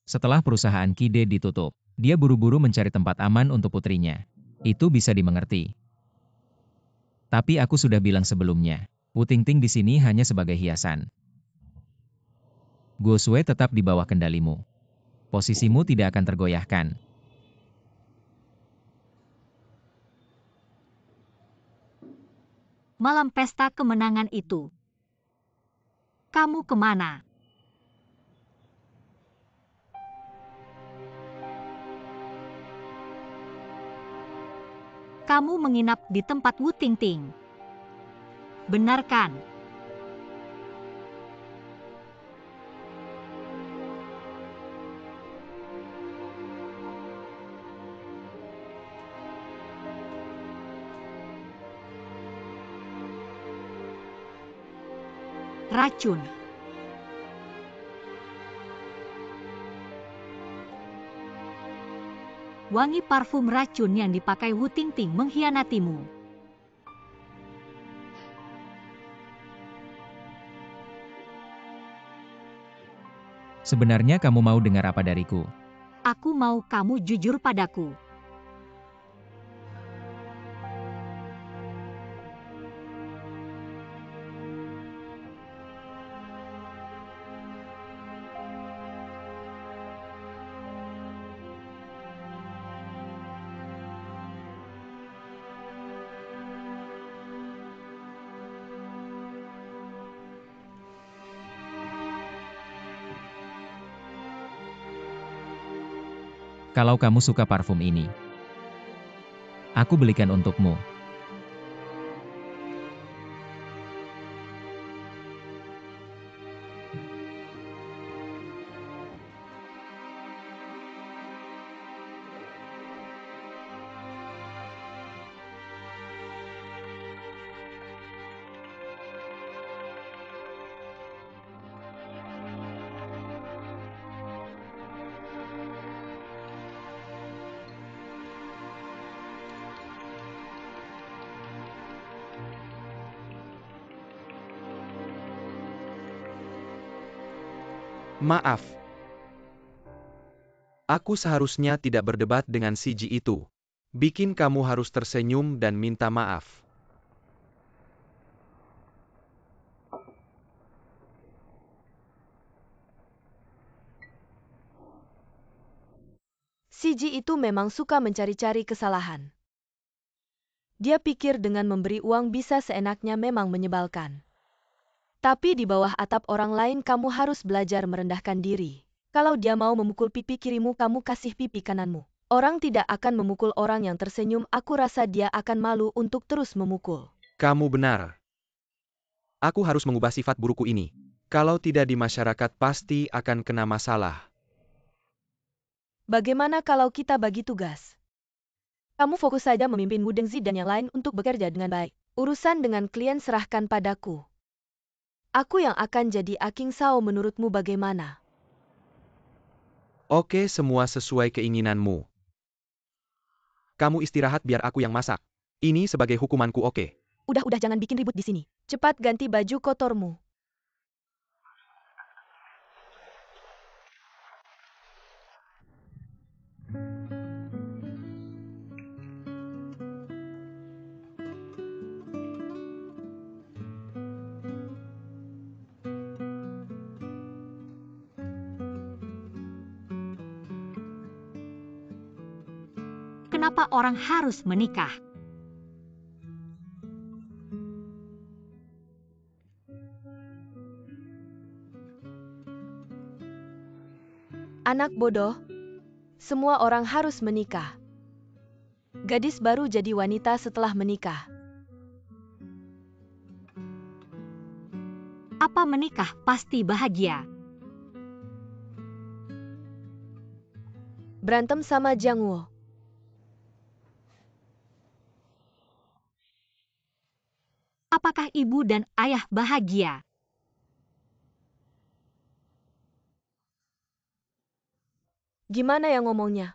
Speaker 1: Setelah perusahaan Kide ditutup, dia buru-buru mencari tempat aman untuk putrinya. Itu bisa dimengerti. Tapi aku sudah bilang sebelumnya, Wu Tingting di sini hanya sebagai hiasan. Guo Sui tetap di bawah kendalimu. Posisimu tidak akan tergoyahkan.
Speaker 3: Malam pesta kemenangan itu. Kamu kemana? Kamu menginap di tempat Wu Tingting. Benar kan? Racun. Wangi parfum racun yang dipakai Wu Tingting mengkhianatimu.
Speaker 1: Sebenarnya kamu mau dengar apa dariku?
Speaker 3: Aku mau kamu jujur padaku.
Speaker 1: Kalau kamu suka parfum ini, aku belikan untukmu.
Speaker 4: Maaf. Aku seharusnya tidak berdebat dengan si Ji itu. Bikin kamu harus tersenyum dan minta maaf.
Speaker 2: Si Ji itu memang suka mencari-cari kesalahan. Dia pikir dengan memberi uang bisa seenaknya memang menyebalkan. Tapi di bawah atap orang lain kamu harus belajar merendahkan diri. Kalau dia mau memukul pipi kirimu, kamu kasih pipi kananmu. Orang tidak akan memukul orang yang tersenyum, aku rasa dia akan malu untuk terus memukul.
Speaker 4: Kamu benar. Aku harus mengubah sifat burukku ini. Kalau tidak di masyarakat pasti akan kena masalah.
Speaker 2: Bagaimana kalau kita bagi tugas? Kamu fokus saja memimpin Wu Dengzi dan yang lain untuk bekerja dengan baik. Urusan dengan klien serahkan padaku. Aku yang akan jadi Aking Sao menurutmu bagaimana?
Speaker 4: Oke, semua sesuai keinginanmu. Kamu istirahat biar aku yang masak. Ini sebagai hukumanku, oke?
Speaker 2: Udah jangan bikin ribut di sini. Cepat ganti baju kotormu.
Speaker 3: Kenapa orang harus menikah?
Speaker 2: Anak bodoh. Semua orang harus menikah. Gadis baru jadi wanita setelah menikah.
Speaker 3: Apa menikah pasti bahagia?
Speaker 2: Berantem sama Jiang Wo.
Speaker 3: Apakah ibu dan ayah bahagia?
Speaker 2: Gimana ya ngomongnya?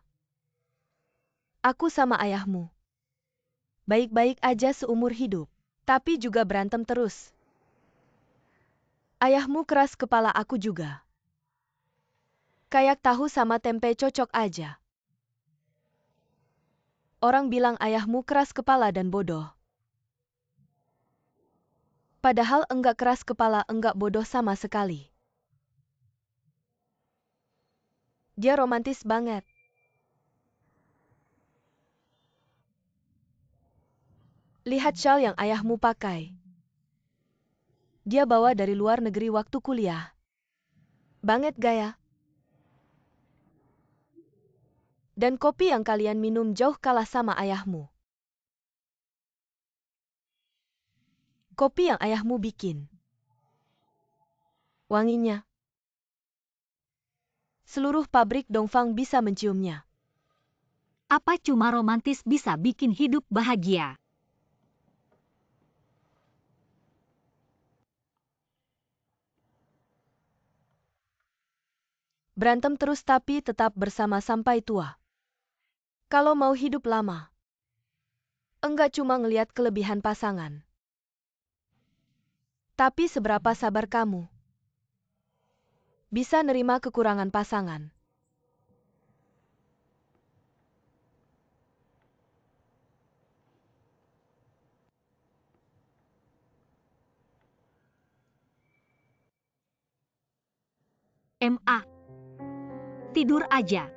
Speaker 2: Aku sama ayahmu. Baik-baik aja seumur hidup. Tapi juga berantem terus. Ayahmu keras kepala, aku juga. Kayak tahu sama tempe cocok aja. Orang bilang ayahmu keras kepala dan bodoh. Padahal enggak keras kepala, enggak bodoh sama sekali. Dia romantis banget. Lihat shawl yang ayahmu pakai. Dia bawa dari luar negeri waktu kuliah. Banget gaya. Dan kopi yang kalian minum jauh kalah sama ayahmu. Kopi yang ayahmu bikin. Wanginya. Seluruh pabrik Dongfang bisa menciumnya.
Speaker 3: Apa cuma romantis bisa bikin hidup bahagia?
Speaker 2: Berantem terus tapi tetap bersama sampai tua. Kalau mau hidup lama. Enggak cuma ngeliat kelebihan pasangan. Tapi seberapa sabar kamu bisa nerima kekurangan pasangan.
Speaker 3: MA. Tidur aja.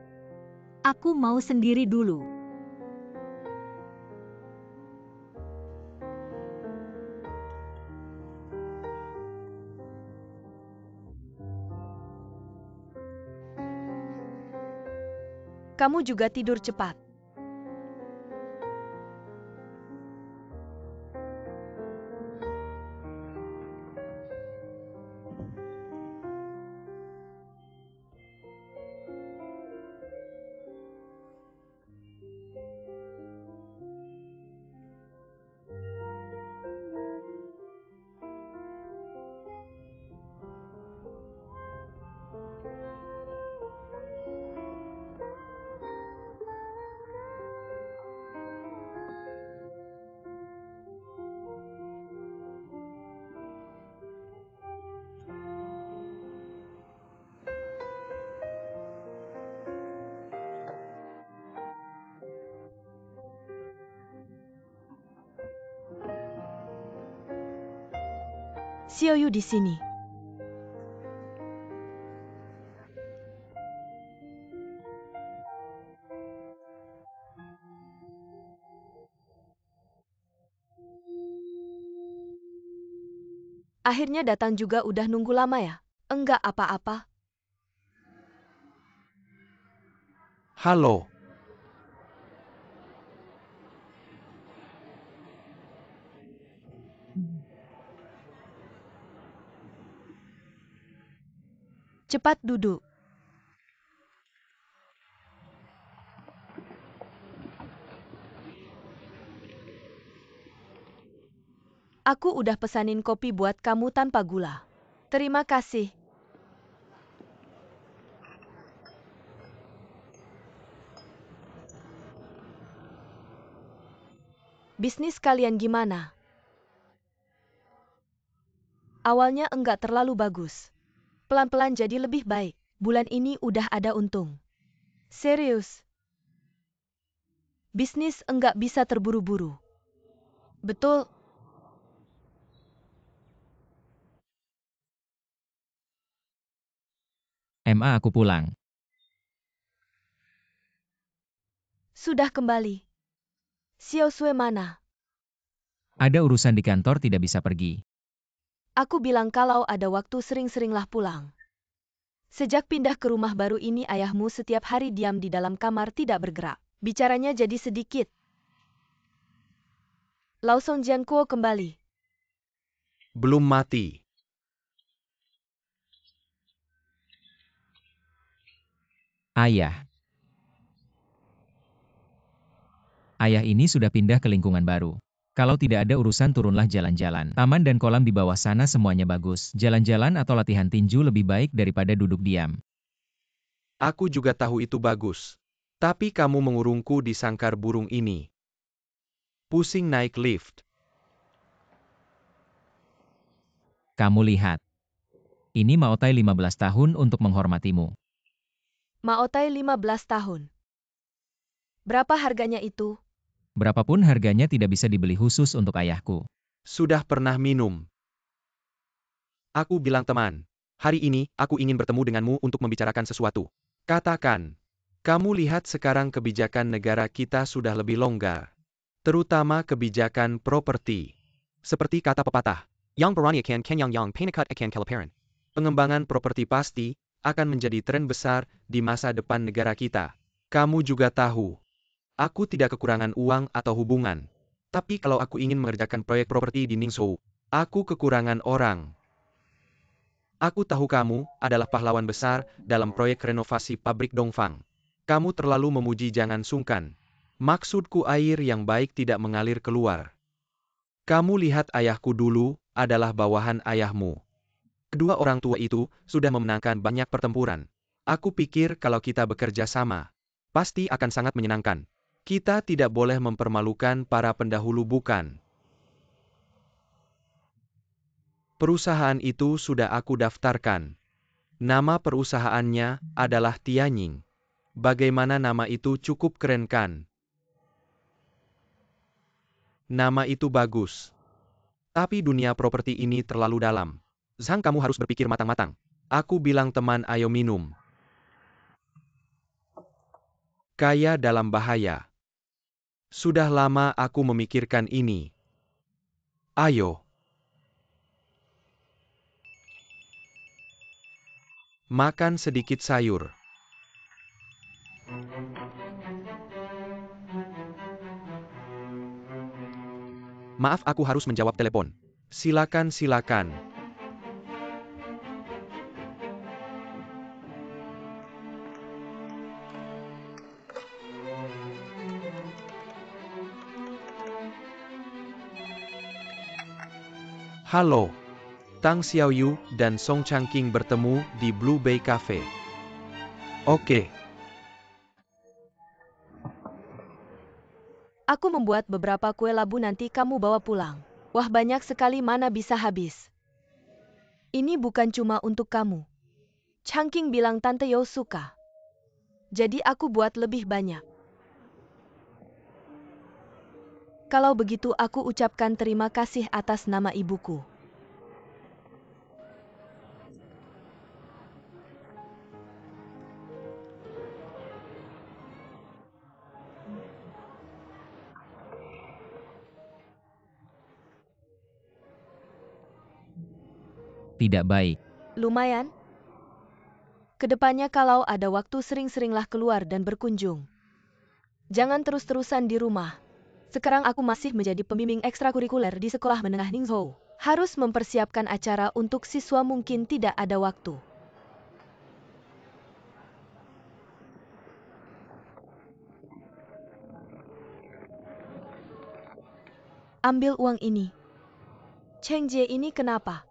Speaker 3: Aku mau sendiri dulu.
Speaker 2: Kamu juga tidur cepat. Xiaoyu di sini. Akhirnya datang juga, udah nunggu lama ya? Enggak apa-apa.
Speaker 4: Halo.
Speaker 2: Cepat duduk. Aku udah pesanin kopi buat kamu tanpa gula. Terima kasih. Bisnis kalian gimana? Awalnya enggak terlalu bagus. Pelan-pelan jadi lebih baik. Bulan ini udah ada untung. Serius. Bisnis enggak bisa terburu-buru. Betul.
Speaker 1: Aku pulang.
Speaker 2: Sudah kembali. Xiao Sui mana?
Speaker 1: Ada urusan di kantor tidak bisa pergi.
Speaker 2: Aku bilang kalau ada waktu sering-seringlah pulang. Sejak pindah ke rumah baru ini ayahmu setiap hari diam di dalam kamar tidak bergerak. Bicaranya jadi sedikit. Lau Song Jiankuo kembali.
Speaker 4: Belum mati.
Speaker 1: Ayah. Ayah ini sudah pindah ke lingkungan baru. Kalau tidak ada urusan turunlah jalan-jalan. Taman dan kolam di bawah sana semuanya bagus. Jalan-jalan atau latihan tinju lebih baik daripada duduk diam.
Speaker 4: Aku juga tahu itu bagus. Tapi kamu mengurungku di sangkar burung ini. Pusing naik lift.
Speaker 1: Kamu lihat. Ini Maotai 15 tahun untuk menghormatimu.
Speaker 2: Maotai 15 tahun. Berapa harganya itu?
Speaker 1: Berapapun harganya tidak bisa dibeli khusus untuk ayahku.
Speaker 4: Sudah pernah minum. Aku bilang teman, hari ini aku ingin bertemu denganmu untuk membicarakan sesuatu. Katakan, kamu lihat sekarang kebijakan negara kita sudah lebih longgar. Terutama kebijakan properti. Seperti kata pepatah, yang perani akan yang penekat akan kelaparan. Pengembangan properti pasti akan menjadi tren besar di masa depan negara kita. Kamu juga tahu, aku tidak kekurangan uang atau hubungan. Tapi kalau aku ingin mengerjakan proyek properti di Ningzhou, aku kekurangan orang. Aku tahu kamu adalah pahlawan besar dalam proyek renovasi pabrik Dongfang. Kamu terlalu memuji, jangan sungkan. Maksudku air yang baik tidak mengalir keluar. Kamu lihat ayahku dulu adalah bawahan ayahmu. Kedua orang tua itu sudah memenangkan banyak pertempuran. Aku pikir kalau kita bekerja sama, pasti akan sangat menyenangkan. Kita tidak boleh mempermalukan para pendahulu, bukan? Perusahaan itu sudah aku daftarkan. Nama perusahaannya adalah Tianying. Bagaimana nama itu, cukup keren kan? Nama itu bagus. Tapi dunia properti ini terlalu dalam. Zhang, kamu harus berpikir matang-matang. Aku bilang teman, ayo minum. Kaya dalam bahaya. Sudah lama aku memikirkan ini. Ayo. Makan sedikit sayur. Maaf, aku harus menjawab telepon. Silakan, silakan. Halo. Tang Xiaoyu dan Song Changqing bertemu di Blue Bay Cafe. Oke.
Speaker 2: Aku membuat beberapa kue labu, nanti kamu bawa pulang. Wah, banyak sekali, mana bisa habis. Ini bukan cuma untuk kamu. Changqing bilang Tante Yo suka. Jadi aku buat lebih banyak. Kalau begitu aku ucapkan terima kasih atas nama ibuku.
Speaker 1: Tidak baik.
Speaker 2: Lumayan. Kedepannya kalau ada waktu sering-seringlah keluar dan berkunjung. Jangan terus-terusan di rumah. Sekarang aku masih menjadi pembimbing ekstrakurikuler di sekolah menengah Ningzhou. Harus mempersiapkan acara untuk siswa, mungkin tidak ada waktu. Ambil uang ini. Cheng Jie ini kenapa?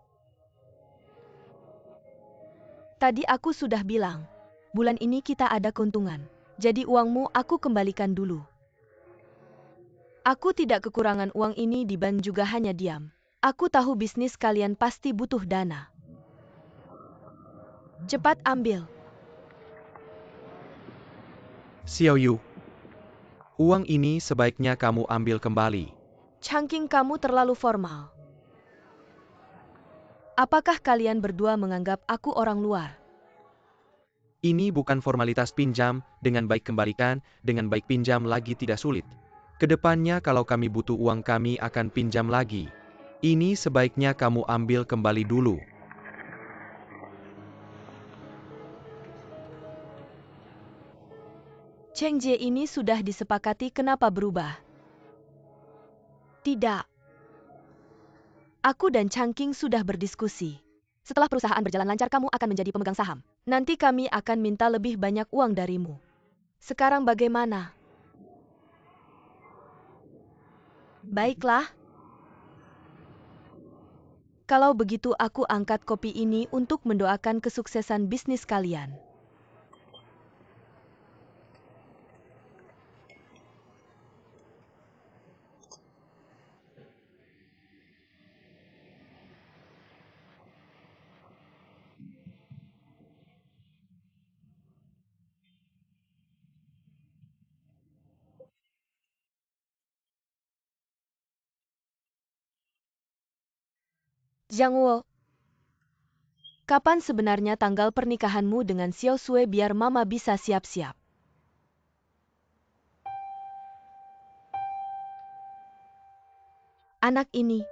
Speaker 2: Tadi aku sudah bilang, bulan ini kita ada keuntungan. Jadi uangmu aku kembalikan dulu. Aku tidak kekurangan uang ini di bank juga hanya diam. Aku tahu bisnis kalian pasti butuh dana. Cepat ambil.
Speaker 4: Xiao Yu, uang ini sebaiknya kamu ambil kembali.
Speaker 2: Changqing, kamu terlalu formal. Apakah kalian berdua menganggap aku orang luar?
Speaker 4: Ini bukan formalitas pinjam, dengan baik kembalikan, dengan baik pinjam lagi tidak sulit. Kedepannya kalau kami butuh uang kami akan pinjam lagi. Ini sebaiknya kamu ambil kembali dulu.
Speaker 2: Cheng Jie ini sudah disepakati, kenapa berubah? Tidak. Aku dan Changqing sudah berdiskusi. Setelah perusahaan berjalan lancar kamu akan menjadi pemegang saham. Nanti kami akan minta lebih banyak uang darimu. Sekarang bagaimana? Baiklah. Kalau begitu aku angkat kopi ini untuk mendoakan kesuksesan bisnis kalian. Zhang Wo, kapan sebenarnya tanggal pernikahanmu dengan Xiao Sui biar Mama bisa siap-siap? Anak ini.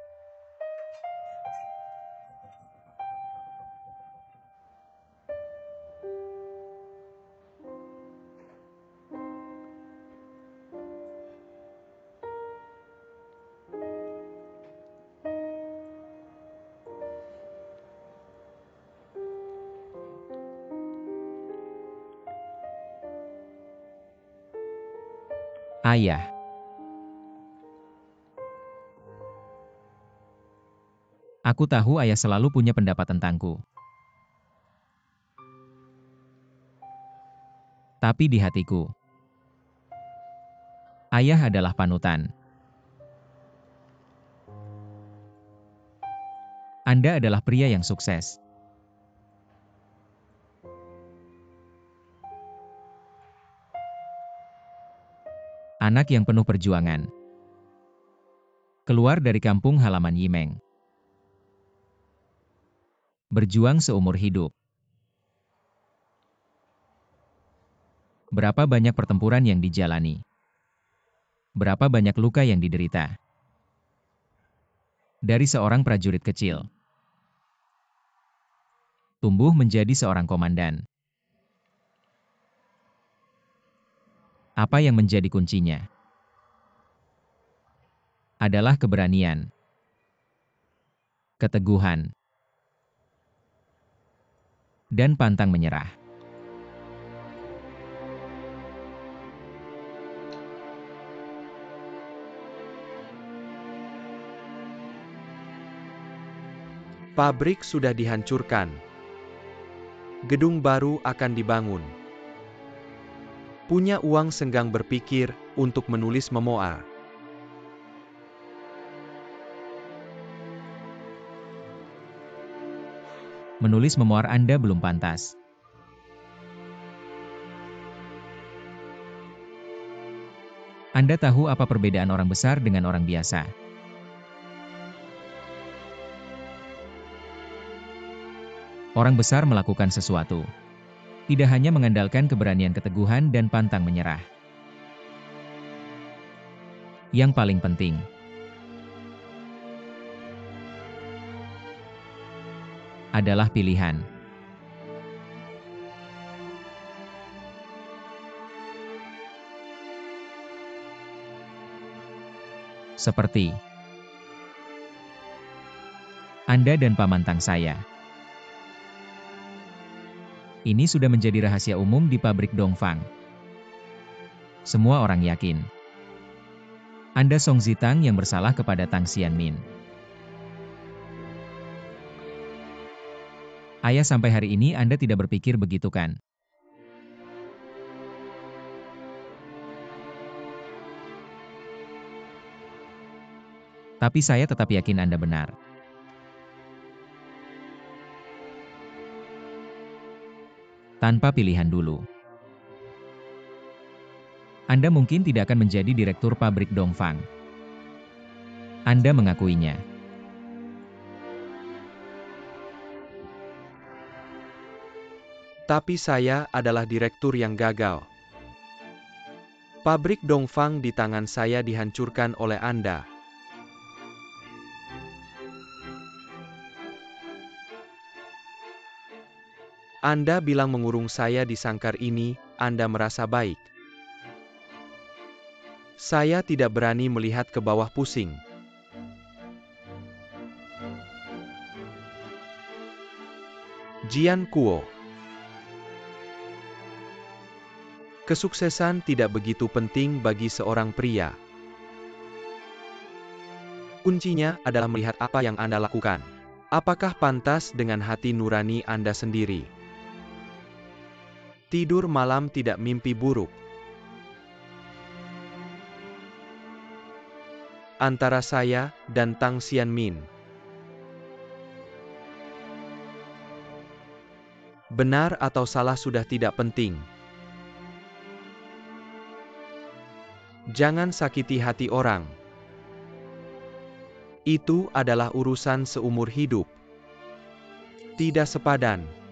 Speaker 1: Ayah. Aku tahu ayah selalu punya pendapat tentangku. Tapi di hatiku, ayah adalah panutan. Anda adalah pria yang sukses. Anak yang penuh perjuangan. Keluar dari kampung halaman Yimeng. Berjuang seumur hidup. Berapa banyak pertempuran yang dijalani. Berapa banyak luka yang diderita. Dari seorang prajurit kecil. Tumbuh menjadi seorang komandan. Apa yang menjadi kuncinya? Adalah keberanian. Keteguhan. Dan pantang menyerah.
Speaker 4: Pabrik sudah dihancurkan. Gedung baru akan dibangun. Punya uang senggang berpikir untuk menulis memoir.
Speaker 1: Menulis memoir Anda belum pantas. Anda tahu apa perbedaan orang besar dengan orang biasa? Orang besar melakukan sesuatu. Tidak hanya mengandalkan keberanian, keteguhan, dan pantang menyerah. Yang paling penting adalah pilihan. Seperti Anda dan pamantang saya. Ini sudah menjadi rahasia umum di pabrik Dongfang. Semua orang yakin Anda Song Zitang yang bersalah kepada Tang Xianmin. Ayah, sampai hari ini Anda tidak berpikir begitu kan? Tapi saya tetap yakin Anda benar. Tanpa pilihan dulu. Anda mungkin tidak akan menjadi direktur pabrik Dongfang. Anda mengakuinya.
Speaker 4: Tapi saya adalah direktur yang gagal. Pabrik Dongfang di tangan saya dihancurkan oleh Anda. Anda bilang mengurung saya di sangkar ini, Anda merasa baik. Saya tidak berani melihat ke bawah pusing. Jian Kuo. Kesuksesan tidak begitu penting bagi seorang pria. Kuncinya adalah melihat apa yang Anda lakukan. Apakah pantas dengan hati nurani Anda sendiri? Tidur malam tidak mimpi buruk. Antara saya dan Tang Xianmin. Benar atau salah sudah tidak penting. Jangan sakiti hati orang. Itu adalah urusan seumur hidup. Tidak sepadan.